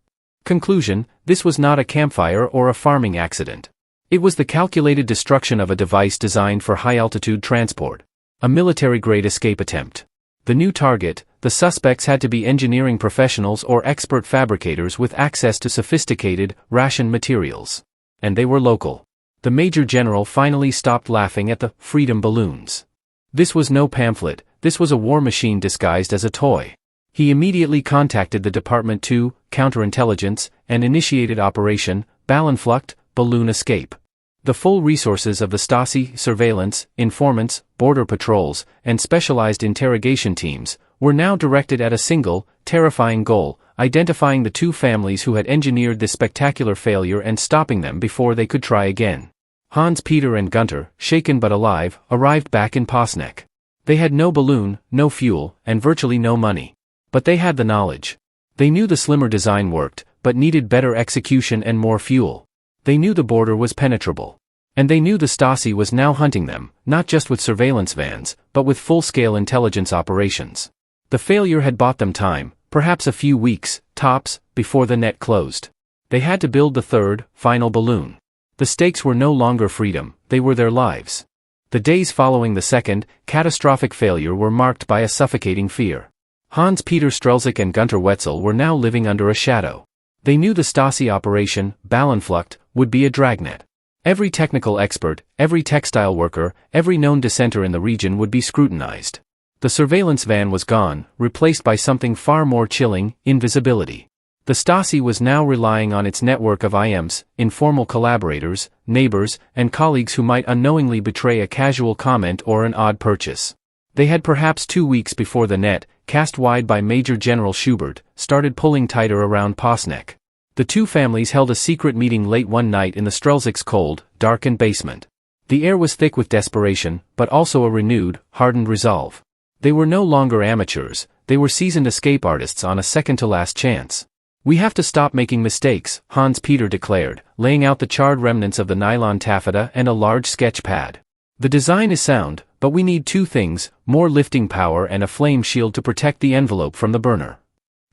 S1: Conclusion: this was not a campfire or a farming accident. It was the calculated destruction of a device designed for high-altitude transport. A military-grade escape attempt. The new target: the suspects had to be engineering professionals or expert fabricators with access to sophisticated, ration materials. And they were local. The Major General finally stopped laughing at the freedom balloons. This was no pamphlet, this was a war machine disguised as a toy. He immediately contacted the Department 2, Counterintelligence, and initiated Operation Ballenflucht, Balloon Escape. The full resources of the Stasi, surveillance, informants, border patrols, and specialized interrogation teams were now directed at a single, terrifying goal: identifying the 2 families who had engineered this spectacular failure and stopping them before they could try again. Hans-Peter and Gunther, shaken but alive, arrived back in Posneck. They had no balloon, no fuel, and virtually no money. But they had the knowledge. They knew the slimmer design worked, but needed better execution and more fuel. They knew the border was penetrable. And they knew the Stasi was now hunting them, not just with surveillance vans, but with full-scale intelligence operations. The failure had bought them time, perhaps a few weeks, tops, before the net closed. They had to build the 3rd, final balloon. The stakes were no longer freedom, they were their lives. The days following the second, catastrophic failure were marked by a suffocating fear. Hans-Peter Strelzik and Gunter Wetzel were now living under a shadow. They knew the Stasi operation, Ballenflucht, would be a dragnet. Every technical expert, every textile worker, every known dissenter in the region would be scrutinized. The surveillance van was gone, replaced by something far more chilling: invisibility. The Stasi was now relying on its network of IMs, informal collaborators, neighbors, and colleagues who might unknowingly betray a casual comment or an odd purchase. They had perhaps 2 weeks before the net, cast wide by Major General Schubert, started pulling tighter around Posneck. The two families held a secret meeting late one night in the Strelziks' cold, darkened basement. The air was thick with desperation, but also a renewed, hardened resolve. They were no longer amateurs, they were seasoned escape artists on a second-to-last chance. "We have to stop making mistakes," Hans-Peter declared, laying out the charred remnants of the nylon taffeta and a large sketch pad. "The design is sound, but we need 2 things, more lifting power and a flame shield to protect the envelope from the burner."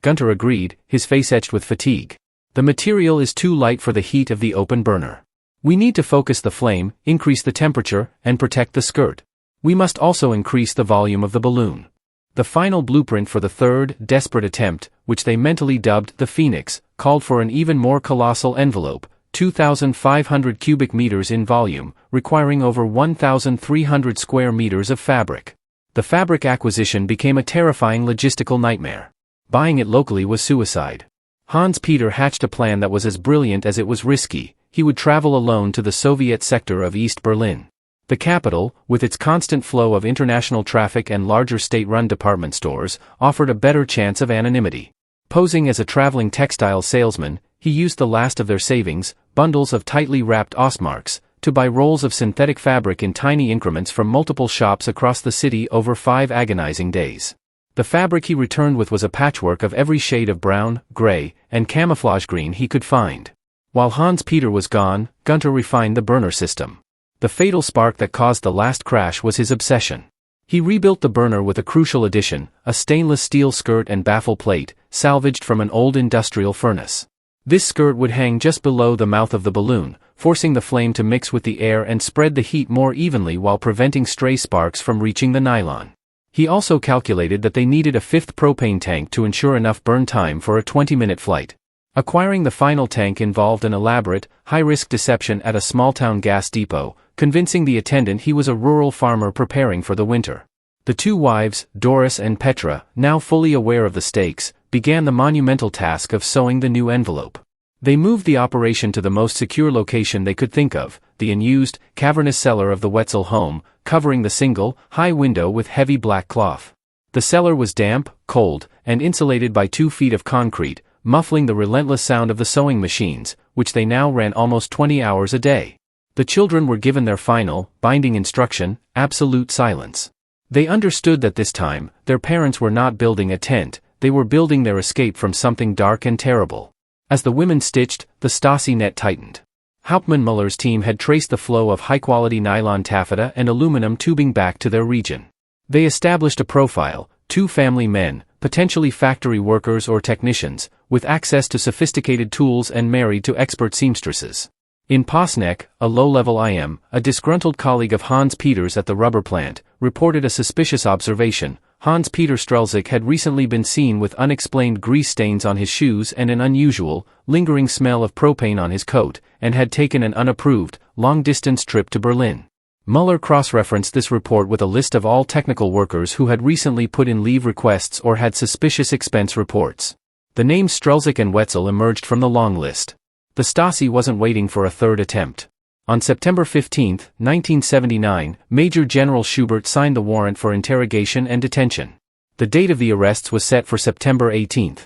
S1: Gunter agreed, his face etched with fatigue. "The material is too light for the heat of the open burner. We need to focus the flame, increase the temperature, and protect the skirt. We must also increase the volume of the balloon." The final blueprint for the third, desperate attempt, which they mentally dubbed the Phoenix, called for an even more colossal envelope, 2,500 cubic meters in volume, requiring over 1,300 square meters of fabric. The fabric acquisition became a terrifying logistical nightmare. Buying it locally was suicide. Hans-Peter hatched a plan that was as brilliant as it was risky. He would travel alone to the Soviet sector of East Berlin. The capital, with its constant flow of international traffic and larger state-run department stores, offered a better chance of anonymity. Posing as a traveling textile salesman, he used the last of their savings, bundles of tightly wrapped Ostmarks, to buy rolls of synthetic fabric in tiny increments from multiple shops across the city over 5 agonizing days. The fabric he returned with was a patchwork of every shade of brown, gray, and camouflage green he could find. While Hans-Peter was gone, Gunter refined the burner system. The fatal spark that caused the last crash was his obsession. He rebuilt the burner with a crucial addition, a stainless steel skirt and baffle plate, salvaged from an old industrial furnace. This skirt would hang just below the mouth of the balloon, forcing the flame to mix with the air and spread the heat more evenly while preventing stray sparks from reaching the nylon. He also calculated that they needed a 5th propane tank to ensure enough burn time for a 20-minute flight. Acquiring the final tank involved an elaborate, high-risk deception at a small-town gas depot, convincing the attendant he was a rural farmer preparing for the winter. The two wives, Doris and Petra, now fully aware of the stakes, began the monumental task of sewing the new envelope. They moved the operation to the most secure location they could think of, the unused, cavernous cellar of the Wetzel home, covering the single, high window with heavy black cloth. The cellar was damp, cold, and insulated by 2 feet of concrete, muffling the relentless sound of the sewing machines, which they now ran almost 20 hours a day. The children were given their final, binding instruction: absolute silence. They understood that this time, their parents were not building a tent, they were building their escape from something dark and terrible. As the women stitched, the Stasi net tightened. Hauptmann Muller's team had traced the flow of high-quality nylon taffeta and aluminum tubing back to their region. They established a profile: 2 family men, potentially factory workers or technicians, with access to sophisticated tools and married to expert seamstresses. In Posneck, a low-level IM, a disgruntled colleague of Hans-Peter's at the rubber plant, reported a suspicious observation. Hans-Peter Strelzik had recently been seen with unexplained grease stains on his shoes and an unusual, lingering smell of propane on his coat, and had taken an unapproved, long-distance trip to Berlin. Muller cross-referenced this report with a list of all technical workers who had recently put in leave requests or had suspicious expense reports. The names Strelzik and Wetzel emerged from the long list. The Stasi wasn't waiting for a third attempt. On September 15, 1979, Major General Schubert signed the warrant for interrogation and detention. The date of the arrests was set for September 18.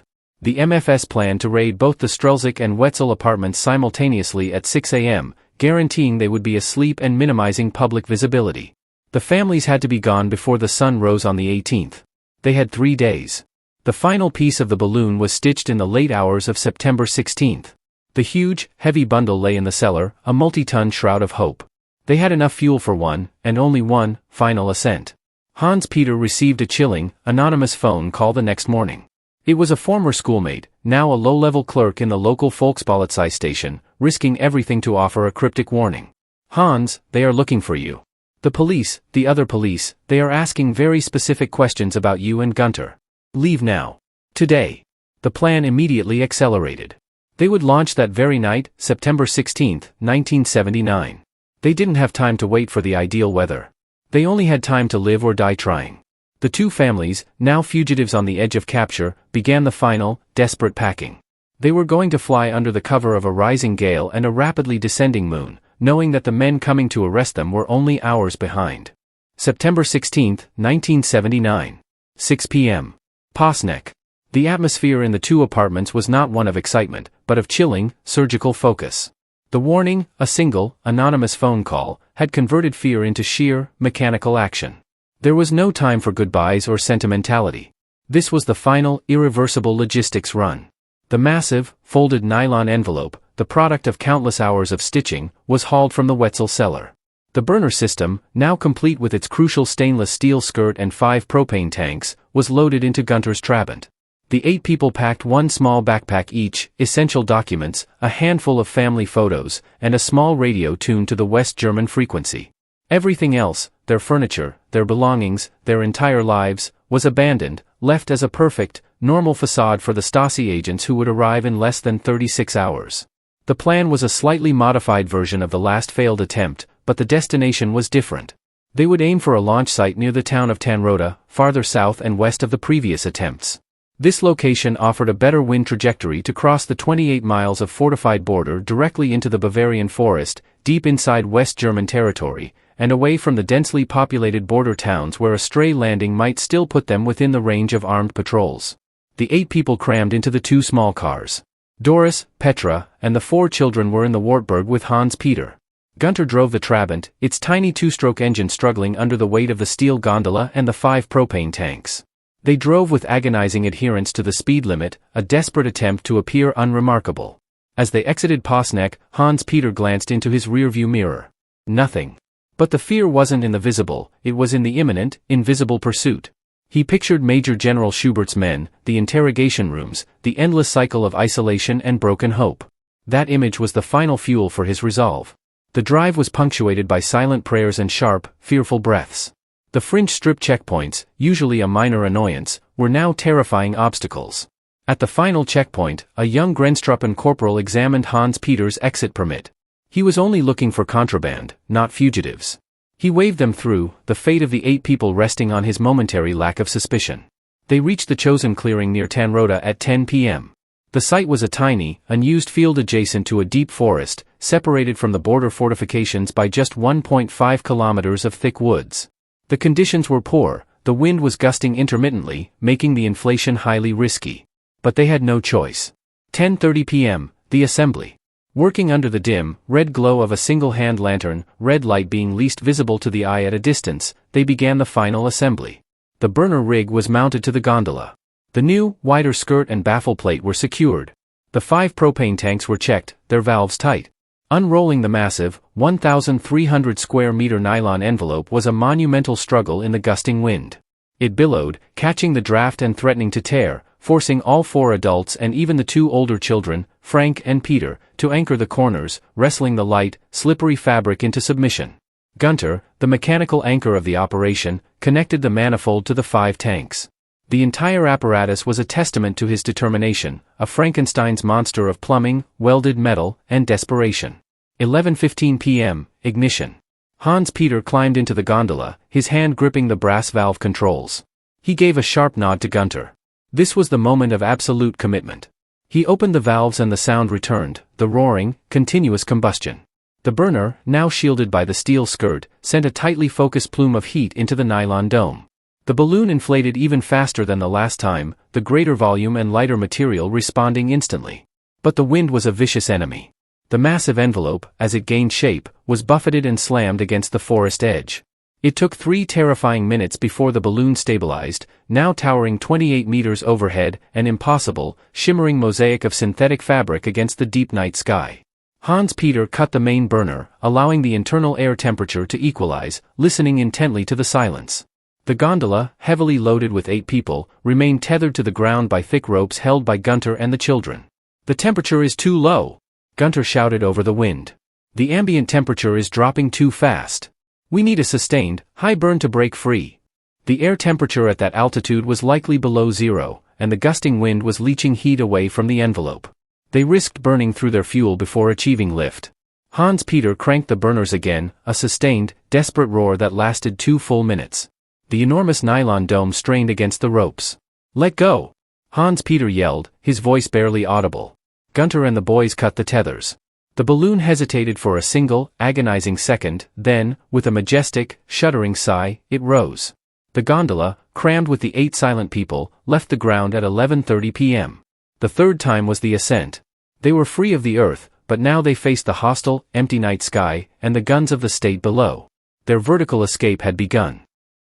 S1: The MFS planned to raid both the Strelzik and Wetzel apartments simultaneously at 6 a.m., guaranteeing they would be asleep and minimizing public visibility. The families had to be gone before the sun rose on the 18th. They had 3 days. The final piece of the balloon was stitched in the late hours of September 16. The huge, heavy bundle lay in the cellar, a multi-ton shroud of hope. They had enough fuel for one, and only one, final ascent. Hans-Peter received a chilling, anonymous phone call the next morning. It was a former schoolmate, now a low-level clerk in the local Volkspolizei station, risking everything to offer a cryptic warning. Hans, they are looking for you. The police, the other police, they are asking very specific questions about you and Gunter. Leave now. Today. The plan immediately accelerated. They would launch that very night, September 16, 1979. They didn't have time to wait for the ideal weather. They only had time to live or die trying. The two families, now fugitives on the edge of capture, began the final, desperate packing. They were going to fly under the cover of a rising gale and a rapidly descending moon, knowing that the men coming to arrest them were only hours behind. September 16, 1979. 6 p.m. Posneck. The atmosphere in the two apartments was not one of excitement, but of chilling, surgical focus. The warning, a single, anonymous phone call, had converted fear into sheer, mechanical action. There was no time for goodbyes or sentimentality. This was the final, irreversible logistics run. The massive, folded nylon envelope, the product of countless hours of stitching, was hauled from the Wetzel cellar. The burner system, now complete with its crucial stainless steel skirt and 5 propane tanks, was loaded into Gunter's Trabant. The 8 people packed one small backpack each, essential documents, a handful of family photos, and a small radio tuned to the West German frequency. Everything else, their furniture, their belongings, their entire lives, was abandoned, left as a perfect, normal facade for the Stasi agents who would arrive in less than 36 hours. The plan was a slightly modified version of the last failed attempt, but the destination was different. They would aim for a launch site near the town of Tanroda, farther south and west of the previous attempts. This location offered a better wind trajectory to cross the 28 miles of fortified border directly into the Bavarian forest, deep inside West German territory, and away from the densely populated border towns where a stray landing might still put them within the range of armed patrols. The 8 people crammed into the 2 small cars. Doris, Petra, and the 4 children were in the Wartburg with Hans Peter. Gunter drove the Trabant, its tiny 2-stroke engine struggling under the weight of the steel gondola and the 5 propane tanks. They drove with agonizing adherence to the speed limit, a desperate attempt to appear unremarkable. As they exited Posneck, Hans Peter glanced into his rearview mirror. Nothing. But the fear wasn't in the visible, it was in the imminent, invisible pursuit. He pictured Major General Schubert's men, the interrogation rooms, the endless cycle of isolation and broken hope. That image was the final fuel for his resolve. The drive was punctuated by silent prayers and sharp, fearful breaths. The fringe strip checkpoints, usually a minor annoyance, were now terrifying obstacles. At the final checkpoint, a young Grenztruppen corporal examined Hans Peter's exit permit. He was only looking for contraband, not fugitives. He waved them through, the fate of the 8 people resting on his momentary lack of suspicion. They reached the chosen clearing near Tanroda at 10 p.m. The site was a tiny, unused field adjacent to a deep forest, separated from the border fortifications by just 1.5 kilometers of thick woods. The conditions were poor, the wind was gusting intermittently, making the inflation highly risky. But they had no choice. 10:30 p.m., the assembly. Working under the dim, red glow of a single hand lantern, red light being least visible to the eye at a distance, they began the final assembly. The burner rig was mounted to the gondola. The new, wider skirt and baffle plate were secured. The 5 propane tanks were checked, their valves tight. Unrolling the massive, 1,300 square meter nylon envelope was a monumental struggle in the gusting wind. It billowed, catching the draft and threatening to tear, forcing all 4 adults and even the 2 older children, Frank and Peter, to anchor the corners, wrestling the light, slippery fabric into submission. Gunter, the mechanical anchor of the operation, connected the manifold to the 5 tanks. The entire apparatus was a testament to his determination, a Frankenstein's monster of plumbing, welded metal, and desperation. 11:15 p.m., ignition. Hans Peter climbed into the gondola, his hand gripping the brass valve controls. He gave a sharp nod to Gunter. This was the moment of absolute commitment. He opened the valves and the sound returned, the roaring, continuous combustion. The burner, now shielded by the steel skirt, sent a tightly focused plume of heat into the nylon dome. The balloon inflated even faster than the last time, the greater volume and lighter material responding instantly. But the wind was a vicious enemy. The massive envelope, as it gained shape, was buffeted and slammed against the forest edge. It took 3 terrifying minutes before the balloon stabilized, now towering 28 meters overhead, an impossible, shimmering mosaic of synthetic fabric against the deep night sky. Hans Peter cut the main burner, allowing the internal air temperature to equalize, listening intently to the silence. The gondola, heavily loaded with 8 people, remained tethered to the ground by thick ropes held by Gunter and the children. "The temperature is too low," Gunter shouted over the wind. "The ambient temperature is dropping too fast. We need a sustained, high burn to break free." The air temperature at that altitude was likely below zero, and the gusting wind was leaching heat away from the envelope. They risked burning through their fuel before achieving lift. Hans Peter cranked the burners again, a sustained, desperate roar that lasted 2 full minutes. The enormous nylon dome strained against the ropes. "Let go!" Hans Peter yelled, his voice barely audible. Gunter and the boys cut the tethers. The balloon hesitated for a single, agonizing second, then, with a majestic, shuddering sigh, it rose. The gondola, crammed with the 8 silent people, left the ground at 11:30 p.m. The third time was the ascent. They were free of the earth, but now they faced the hostile, empty night sky, and the guns of the state below. Their vertical escape had begun.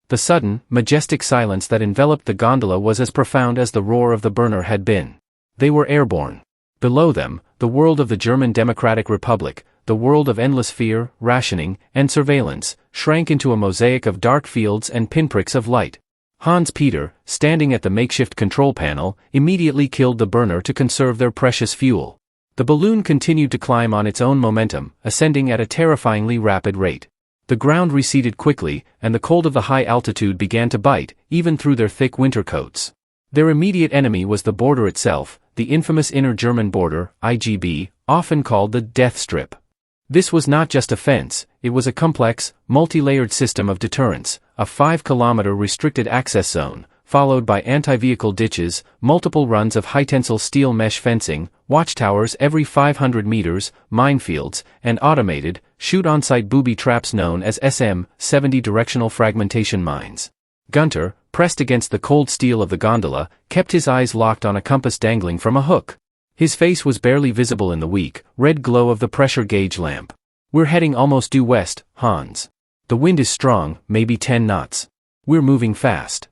S1: The sudden, majestic silence that enveloped the gondola was as profound as the roar of the burner had been. They were airborne. Below them, the world of the German Democratic Republic, the world of endless fear, rationing, and surveillance, shrank into a mosaic of dark fields and pinpricks of light. Hans Peter, standing at the makeshift control panel, immediately killed the burner to conserve their precious fuel. The balloon continued to climb on its own momentum, ascending at a terrifyingly rapid rate. The ground receded quickly, and the cold of the high altitude began to bite, even through their thick winter coats. Their immediate enemy was the border itself, the infamous inner German border, IGB, often called the Death Strip. This was not just a fence, it was a complex, multi-layered system of deterrence, a 5-kilometer restricted access zone, followed by anti-vehicle ditches, multiple runs of high-tensile steel mesh fencing, watchtowers every 500 meters, minefields, and automated, shoot-on-sight booby traps known as SM-70 directional fragmentation mines. Gunter, pressed against the cold steel of the gondola, kept his eyes locked on a compass dangling from a hook. His face was barely visible in the weak, red glow of the pressure gauge lamp. "We're heading almost due west, Hans. The wind is strong, maybe 10 knots. We're moving fast."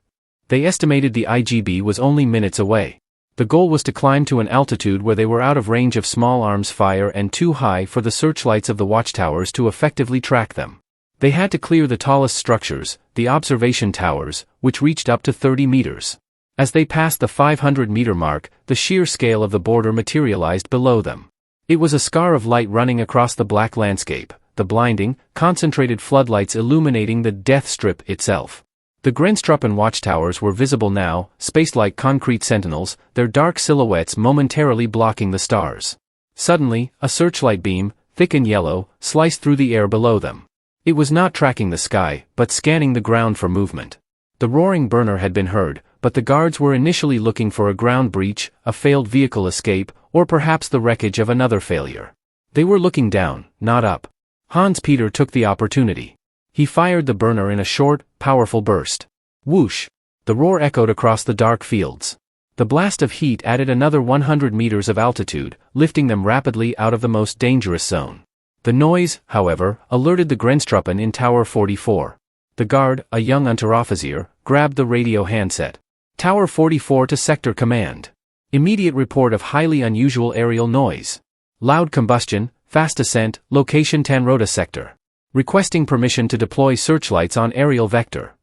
S1: They estimated the IGB was only minutes away. The goal was to climb to an altitude where they were out of range of small arms fire and too high for the searchlights of the watchtowers to effectively track them. They had to clear the tallest structures, the observation towers, which reached up to 30 meters. As they passed the 500-meter mark, the sheer scale of the border materialized below them. It was a scar of light running across the black landscape, the blinding, concentrated floodlights illuminating the Death Strip itself. The Grenztruppen watchtowers were visible now, spaced like concrete sentinels, their dark silhouettes momentarily blocking the stars. Suddenly, a searchlight beam, thick and yellow, sliced through the air below them. It was not tracking the sky, but scanning the ground for movement. The roaring burner had been heard, but the guards were initially looking for a ground breach, a failed vehicle escape, or perhaps the wreckage of another failure. They were looking down, not up. Hans Peter took the opportunity. He fired the burner in a short, powerful burst. Whoosh! The roar echoed across the dark fields. The blast of heat added another 100 meters of altitude, lifting them rapidly out of the most dangerous zone. The noise, however, alerted the Grenztruppen in Tower 44. The guard, a young Unteroffizier, grabbed the radio handset. "Tower 44 to Sector Command. Immediate report of highly unusual aerial noise. Loud combustion, fast ascent, location Tanroda sector. Requesting permission to deploy searchlights on aerial vector."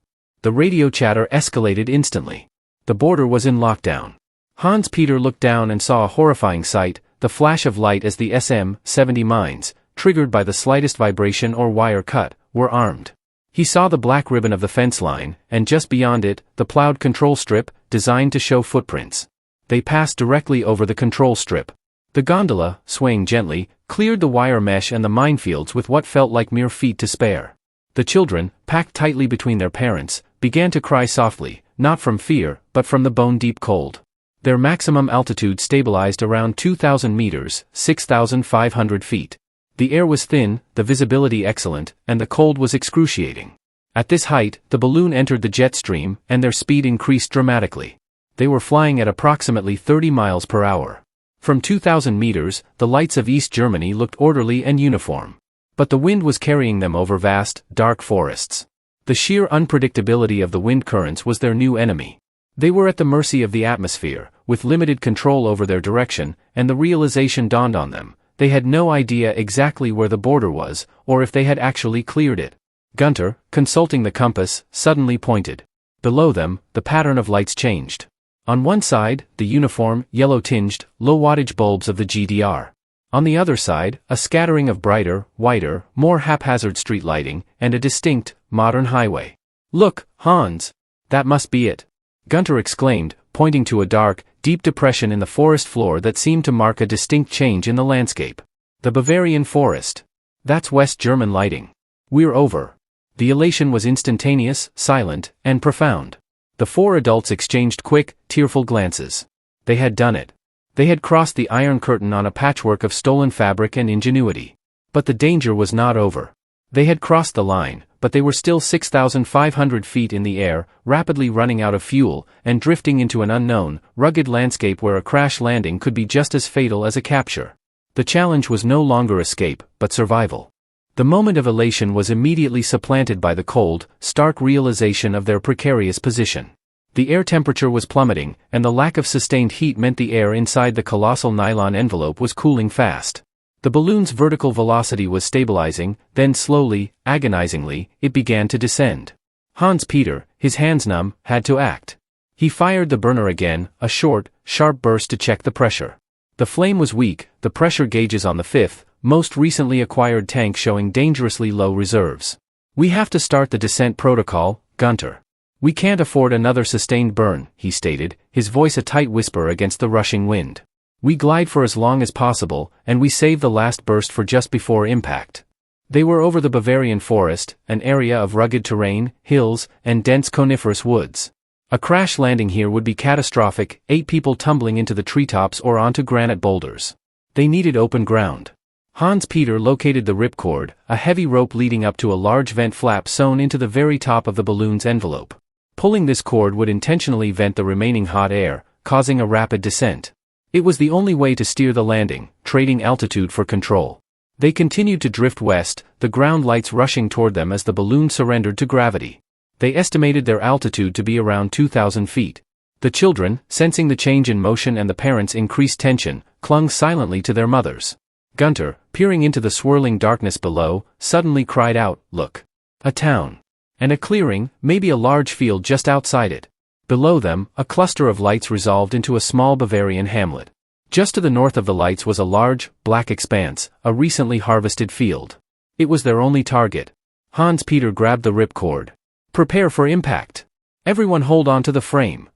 S1: The radio chatter escalated instantly. The border was in lockdown. Hans Peter looked down and saw a horrifying sight, the flash of light as the SM-70 mines, triggered by the slightest vibration or wire cut, were armed. He saw the black ribbon of the fence line, and just beyond it, the plowed control strip, designed to show footprints. They passed directly over the control strip. The gondola, swaying gently, cleared the wire mesh and the minefields with what felt like mere feet to spare. The children, packed tightly between their parents, began to cry softly, not from fear, but from the bone-deep cold. Their maximum altitude stabilized around 2,000 meters, 6,500 feet. The air was thin, the visibility excellent, and the cold was excruciating. At this height, the balloon entered the jet stream, and their speed increased dramatically. They were flying at approximately 30 miles per hour. From 2,000 meters, the lights of East Germany looked orderly and uniform. But the wind was carrying them over vast, dark forests. The sheer unpredictability of the wind currents was their new enemy. They were at the mercy of the atmosphere, with limited control over their direction, and the realization dawned on them. They had no idea exactly where the border was, or if they had actually cleared it. Gunter, consulting the compass, suddenly pointed. Below them, the pattern of lights changed. On one side, the uniform, yellow-tinged, low-wattage bulbs of the GDR. On the other side, a scattering of brighter, whiter, more haphazard street lighting, and a distinct, modern highway. "Look, Hans! That must be it," Gunter exclaimed, pointing to a dark, deep depression in the forest floor that seemed to mark a distinct change in the landscape. "The Bavarian forest. That's West German lighting. We're over." The elation was instantaneous, silent, and profound. The four adults exchanged quick, tearful glances. They had done it. They had crossed the Iron Curtain on a patchwork of stolen fabric and ingenuity. But the danger was not over. They had crossed the line, but they were still 6,500 feet in the air, rapidly running out of fuel, and drifting into an unknown, rugged landscape where a crash landing could be just as fatal as a capture. The challenge was no longer escape, but survival. The moment of elation was immediately supplanted by the cold, stark realization of their precarious position. The air temperature was plummeting, and the lack of sustained heat meant the air inside the colossal nylon envelope was cooling fast. The balloon's vertical velocity was stabilizing, then slowly, agonizingly, it began to descend. Hans Peter, his hands numb, had to act. He fired the burner again, a short, sharp burst to check the pressure. The flame was weak, the pressure gauges on the fifth, most recently acquired tank showing dangerously low reserves. "We have to start the descent protocol, Gunter. We can't afford another sustained burn," he stated, his voice a tight whisper against the rushing wind. "We glide for as long as possible, and we save the last burst for just before impact." They were over the Bavarian forest, an area of rugged terrain, hills, and dense coniferous woods. A crash landing here would be catastrophic, 8 people tumbling into the treetops or onto granite boulders. They needed open ground. Hans Peter located the ripcord, a heavy rope leading up to a large vent flap sewn into the very top of the balloon's envelope. Pulling this cord would intentionally vent the remaining hot air, causing a rapid descent. It was the only way to steer the landing, trading altitude for control. They continued to drift west, the ground lights rushing toward them as the balloon surrendered to gravity. They estimated their altitude to be around 2,000 feet. The children, sensing the change in motion and the parents' increased tension, clung silently to their mothers. Gunter, peering into the swirling darkness below, suddenly cried out, "Look! A town! And a clearing, maybe a large field just outside it." Below them, a cluster of lights resolved into a small Bavarian hamlet. Just to the north of the lights was a large, black expanse, a recently harvested field. It was their only target. Hans Peter grabbed the ripcord. "Prepare for impact. Everyone hold on to the frame."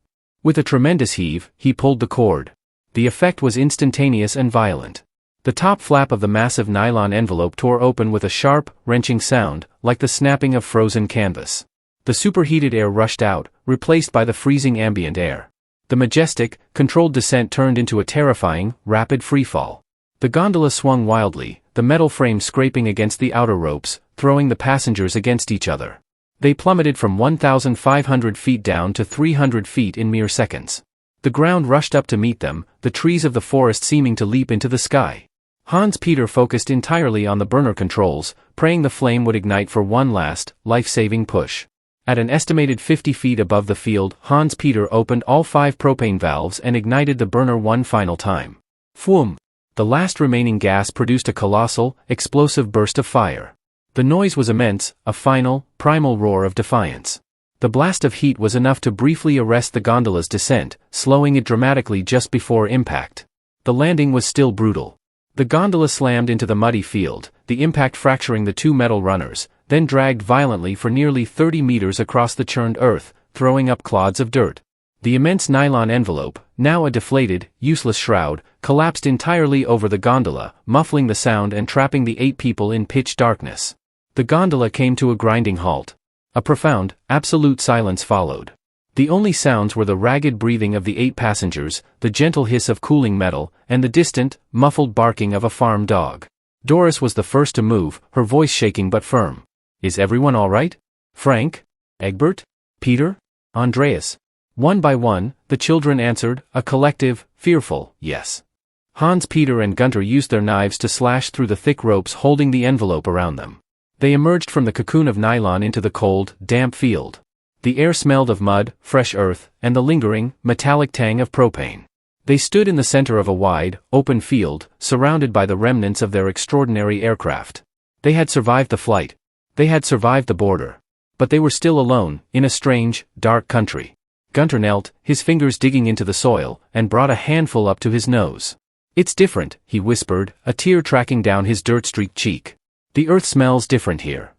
S1: With a tremendous heave, he pulled the cord. The effect was instantaneous and violent. The top flap of the massive nylon envelope tore open with a sharp, wrenching sound, like the snapping of frozen canvas. The superheated air rushed out, replaced by the freezing ambient air. The majestic, controlled descent turned into a terrifying, rapid freefall. The gondola swung wildly, the metal frame scraping against the outer ropes, throwing the passengers against each other. They plummeted from 1,500 feet down to 300 feet in mere seconds. The ground rushed up to meet them, the trees of the forest seeming to leap into the sky. Hans Peter focused entirely on the burner controls, praying the flame would ignite for one last, life-saving push. At an estimated 50 feet above the field, Hans Peter opened all 5 propane valves and ignited the burner one final time. Phoom! The last remaining gas produced a colossal, explosive burst of fire. The noise was immense, a final, primal roar of defiance. The blast of heat was enough to briefly arrest the gondola's descent, slowing it dramatically just before impact. The landing was still brutal. The gondola slammed into the muddy field, the impact fracturing the 2 metal runners, then dragged violently for nearly 30 meters across the churned earth, throwing up clods of dirt. The immense nylon envelope, now a deflated, useless shroud, collapsed entirely over the gondola, muffling the sound and trapping the 8 people in pitch darkness. The gondola came to a grinding halt. A profound, absolute silence followed. The only sounds were the ragged breathing of the 8 passengers, the gentle hiss of cooling metal, and the distant, muffled barking of a farm dog. Doris was the first to move, her voice shaking but firm. "Is everyone all right? Frank? Egbert? Peter? Andreas?" One by one, the children answered, a collective, fearful, yes. Hans Peter and Gunter used their knives to slash through the thick ropes holding the envelope around them. They emerged from the cocoon of nylon into the cold, damp field. The air smelled of mud, fresh earth, and the lingering, metallic tang of propane. They stood in the center of a wide, open field, surrounded by the remnants of their extraordinary aircraft. They had survived the flight. They had survived the border. But they were still alone, in a strange, dark country. Gunter knelt, his fingers digging into the soil, and brought a handful up to his nose. "It's different," he whispered, a tear tracking down his dirt-streaked cheek. "The earth smells different here."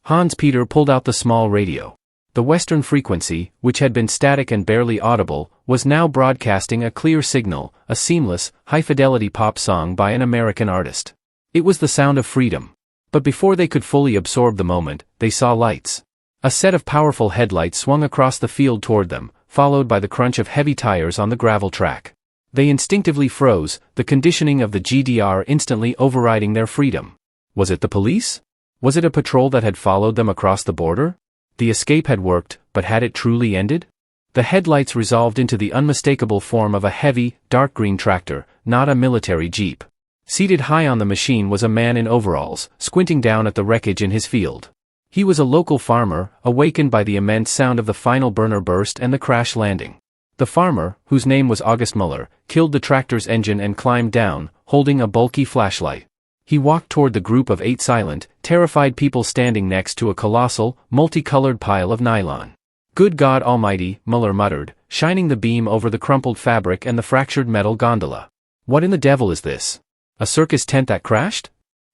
S1: Hans-Peter pulled out the small radio. The western frequency, which had been static and barely audible, was now broadcasting a clear signal, a seamless, high-fidelity pop song by an American artist. It was the sound of freedom. But before they could fully absorb the moment, they saw lights. A set of powerful headlights swung across the field toward them, followed by the crunch of heavy tires on the gravel track. They instinctively froze, the conditioning of the GDR instantly overriding their freedom. Was it the police? Was it a patrol that had followed them across the border? The escape had worked, but had it truly ended? The headlights resolved into the unmistakable form of a heavy, dark green tractor, not a military jeep. Seated high on the machine was a man in overalls, squinting down at the wreckage in his field. He was a local farmer, awakened by the immense sound of the final burner burst and the crash landing. The farmer, whose name was August Muller, killed the tractor's engine and climbed down, holding a bulky flashlight. He walked toward the group of 8 silent, terrified people standing next to a colossal, multicolored pile of nylon. "Good God Almighty," Muller muttered, shining the beam over the crumpled fabric and the fractured metal gondola. "What in the devil is this? A circus tent that crashed?"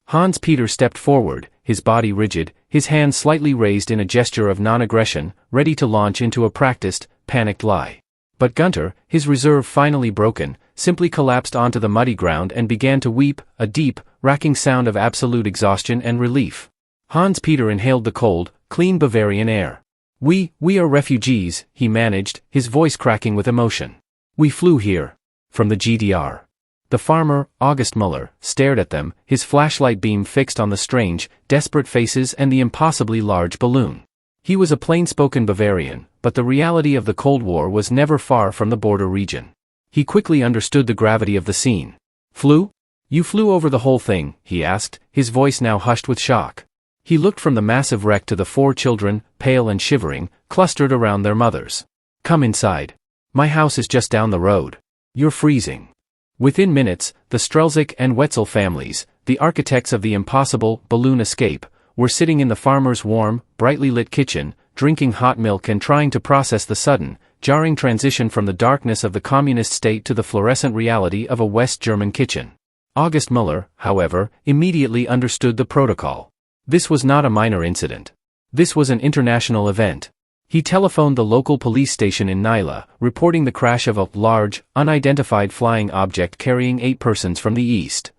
S1: Hans-Peter stepped forward, his body rigid, his hands slightly raised in a gesture of non-aggression, ready to launch into a practiced, panicked lie. But Gunter, his reserve finally broken, simply collapsed onto the muddy ground and began to weep, a deep, racking sound of absolute exhaustion and relief. Hans-Peter inhaled the cold, clean Bavarian air. We are refugees," he managed, his voice cracking with emotion. "We flew here. From the GDR." The farmer, August Muller, stared at them, his flashlight beam fixed on the strange, desperate faces and the impossibly large balloon. He was a plain-spoken Bavarian, but the reality of the Cold War was never far from the border region. He quickly understood the gravity of the scene. "Flew? You flew over the whole thing?" he asked, his voice now hushed with shock. He looked from the massive wreck to the 4 children, pale and shivering, clustered around their mothers. "Come inside. My house is just down the road. You're freezing." Within minutes, the Strelzik and Wetzel families, the architects of the impossible balloon escape, were sitting in the farmer's warm, brightly lit kitchen, drinking hot milk and trying to process the sudden, jarring transition from the darkness of the communist state to the fluorescent reality of a West German kitchen. August Muller, however, immediately understood the protocol. This was not a minor incident. This was an international event. He telephoned the local police station in Nyla, reporting the crash of a large, unidentified flying object carrying 8 persons from the east.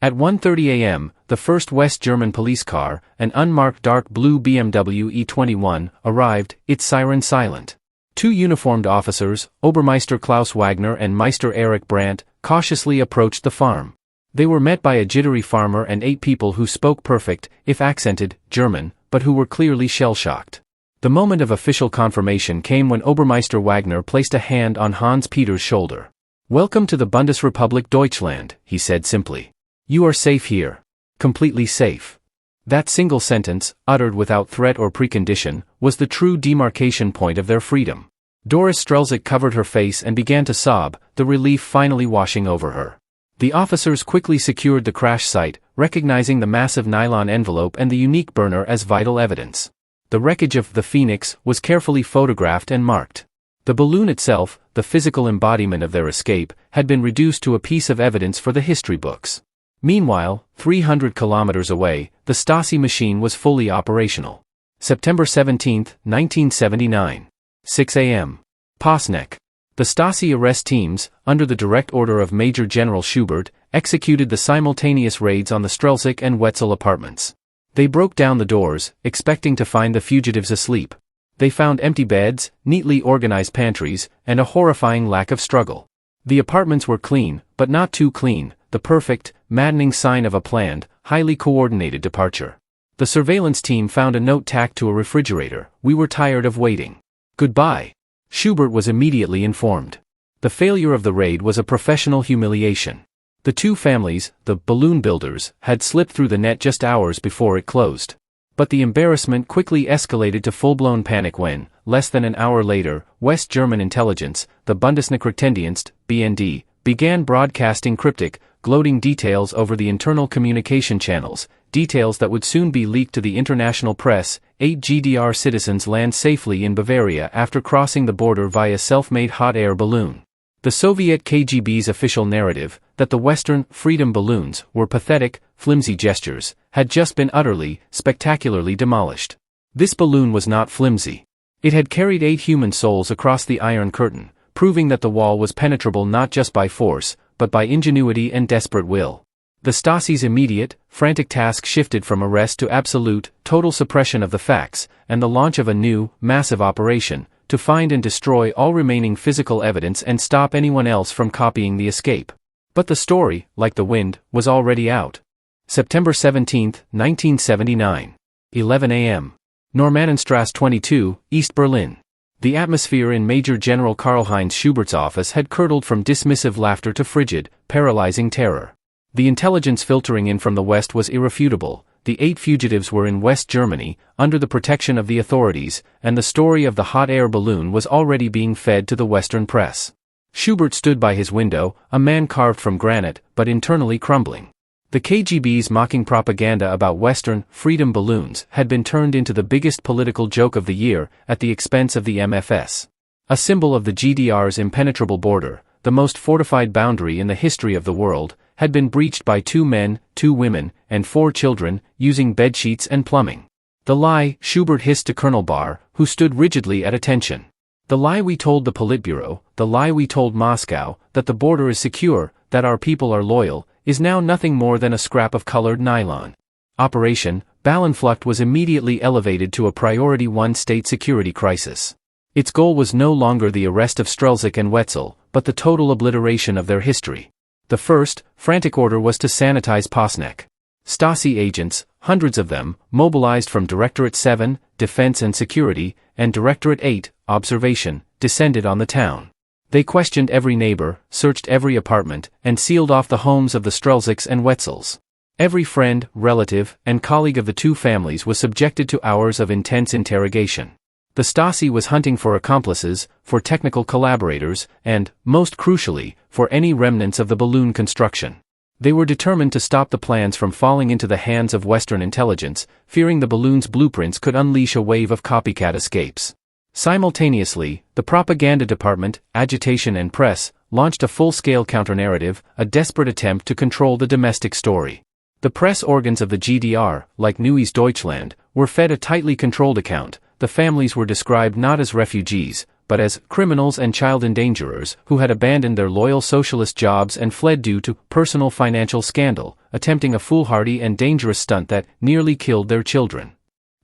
S1: At 1:30 a.m., the first West German police car, an unmarked dark blue BMW E21, arrived, its siren silent. 2 uniformed officers, Obermeister Klaus Wagner and Meister Erich Brandt, cautiously approached the farm. They were met by a jittery farmer and 8 people who spoke perfect, if accented, German, but who were clearly shell-shocked. The moment of official confirmation came when Obermeister Wagner placed a hand on Hans-Peter's shoulder. "Welcome to the Bundesrepublik Deutschland," he said simply. "You are safe here. Completely safe." That single sentence, uttered without threat or precondition, was the true demarcation point of their freedom. Doris Strelzik covered her face and began to sob, the relief finally washing over her. The officers quickly secured the crash site, recognizing the massive nylon envelope and the unique burner as vital evidence. The wreckage of the Phoenix was carefully photographed and marked. The balloon itself, the physical embodiment of their escape, had been reduced to a piece of evidence for the history books. Meanwhile, 300 kilometers away, the Stasi machine was fully operational. September 17, 1979. 6 a.m. Posneck. The Stasi arrest teams, under the direct order of Major General Schubert, executed the simultaneous raids on the Strelzik and Wetzel apartments. They broke down the doors, expecting to find the fugitives asleep. They found empty beds, neatly organized pantries, and a horrifying lack of struggle. The apartments were clean, but not too clean, the perfect, maddening sign of a planned, highly coordinated departure. The surveillance team found a note tacked to a refrigerator. "We were tired of waiting. Goodbye." Schubert was immediately informed. The failure of the raid was a professional humiliation. The 2 families, the balloon builders, had slipped through the net just hours before it closed. But the embarrassment quickly escalated to full-blown panic when, less than an hour later, West German intelligence, the Bundesnachrichtendienst, BND, began broadcasting cryptic, gloating details over the internal communication channels, details that would soon be leaked to the international press. 8 GDR citizens land safely in Bavaria after crossing the border via self-made hot air balloon. The Soviet KGB's official narrative, that the Western freedom balloons were pathetic, flimsy gestures, had just been utterly, spectacularly demolished. This balloon was not flimsy. It had carried 8 human souls across the Iron Curtain, proving that the wall was penetrable not just by force, but by ingenuity and desperate will. The Stasi's immediate, frantic task shifted from arrest to absolute, total suppression of the facts, and the launch of a new, massive operation, to find and destroy all remaining physical evidence and stop anyone else from copying the escape. But the story, like the wind, was already out. September 17, 1979. 11 a.m. Normannenstrasse 22, East Berlin. The atmosphere in Major General Karl-Heinz Schubert's office had curdled from dismissive laughter to frigid, paralyzing terror. The intelligence filtering in from the West was irrefutable. The 8 fugitives were in West Germany, under the protection of the authorities, and the story of the hot air balloon was already being fed to the Western press. Schubert stood by his window, a man carved from granite, but internally crumbling. The KGB's mocking propaganda about Western freedom balloons had been turned into the biggest political joke of the year, at the expense of the MFS. A symbol of the GDR's impenetrable border, the most fortified boundary in the history of the world, had been breached by 2 men, 2 women, and 4 children, using bedsheets and plumbing. The lie, Schubert hissed to Colonel Barr, who stood rigidly at attention. The lie we told the Politburo, the lie we told Moscow, that the border is secure, that our people are loyal, is now nothing more than a scrap of colored nylon. Operation Ballenflucht was immediately elevated to a priority 1 state security crisis. Its goal was no longer the arrest of Strelzik and Wetzel, but the total obliteration of their history. The first, frantic order was to sanitize Posneck. Stasi agents, hundreds of them, mobilized from Directorate 7, Defense and Security, and Directorate 8, Observation, descended on the town. They questioned every neighbor, searched every apartment, and sealed off the homes of the Strelziks and Wetzels. Every friend, relative, and colleague of the 2 families was subjected to hours of intense interrogation. The Stasi was hunting for accomplices, for technical collaborators, and, most crucially, for any remnants of the balloon construction. They were determined to stop the plans from falling into the hands of Western intelligence, fearing the balloon's blueprints could unleash a wave of copycat escapes. Simultaneously, the propaganda department, agitation and press, launched a full-scale counternarrative, a desperate attempt to control the domestic story. The press organs of the GDR, like Neues Deutschland, were fed a tightly controlled account. The families were described not as refugees, but as criminals and child endangerers who had abandoned their loyal socialist jobs and fled due to personal financial scandal, attempting a foolhardy and dangerous stunt that nearly killed their children.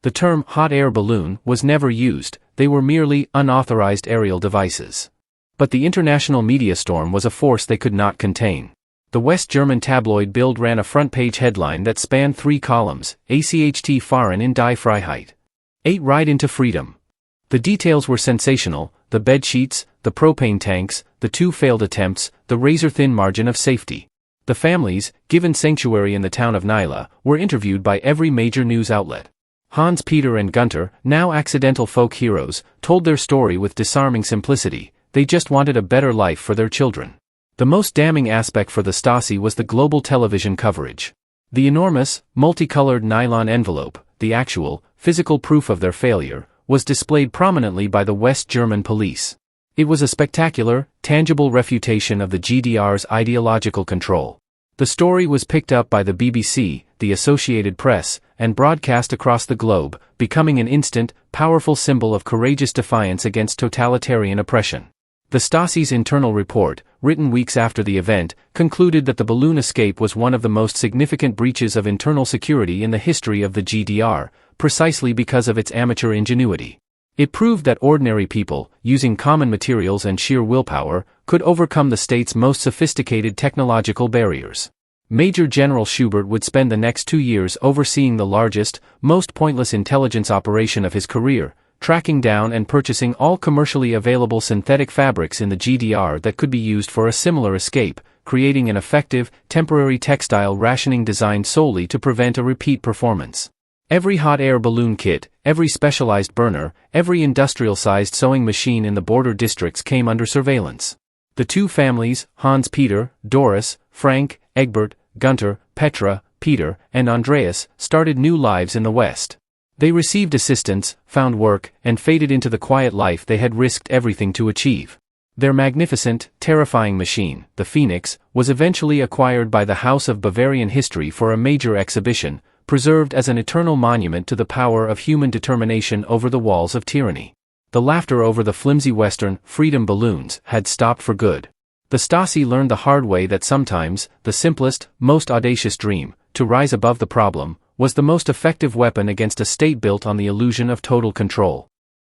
S1: The term hot air balloon was never used, they were merely unauthorized aerial devices. But the international media storm was a force they could not contain. The West German tabloid Bild ran a front-page headline that spanned 3 columns, ACHT Fahren in die Freiheit. 8 Ride into Freedom. The details were sensational, the bed sheets, the propane tanks, the 2 failed attempts, the razor-thin margin of safety. The families, given sanctuary in the town of Nyla, were interviewed by every major news outlet. Hans Peter and Gunther, now accidental folk heroes, told their story with disarming simplicity. They just wanted a better life for their children. The most damning aspect for the Stasi was the global television coverage. The enormous, multicolored nylon envelope, the actual, physical proof of their failure, was displayed prominently by the West German police. It was a spectacular, tangible refutation of the GDR's ideological control. The story was picked up by the BBC, the Associated Press, and broadcast across the globe, becoming an instant, powerful symbol of courageous defiance against totalitarian oppression. The Stasi's internal report, written weeks after the event, concluded that the balloon escape was one of the most significant breaches of internal security in the history of the GDR, precisely because of its amateur ingenuity. It proved that ordinary people, using common materials and sheer willpower, could overcome the state's most sophisticated technological barriers. Major General Schubert would spend the next 2 years overseeing the largest, most pointless intelligence operation of his career, tracking down and purchasing all commercially available synthetic fabrics in the GDR that could be used for a similar escape, creating an effective, temporary textile rationing designed solely to prevent a repeat performance. Every hot air balloon kit, every specialized burner, every industrial-sized sewing machine in the border districts came under surveillance. The 2 families, Hans Peter, Doris, Frank, Egbert, Gunther, Petra, Peter, and Andreas, started new lives in the West. They received assistance, found work, and faded into the quiet life they had risked everything to achieve. Their magnificent, terrifying machine, the Phoenix, was eventually acquired by the House of Bavarian History for a major exhibition, preserved as an eternal monument to the power of human determination over the walls of tyranny. The laughter over the flimsy Western freedom balloons had stopped for good. The Stasi learned the hard way that sometimes, the simplest, most audacious dream, to rise above the problem, was the most effective weapon against a state built on the illusion of total control.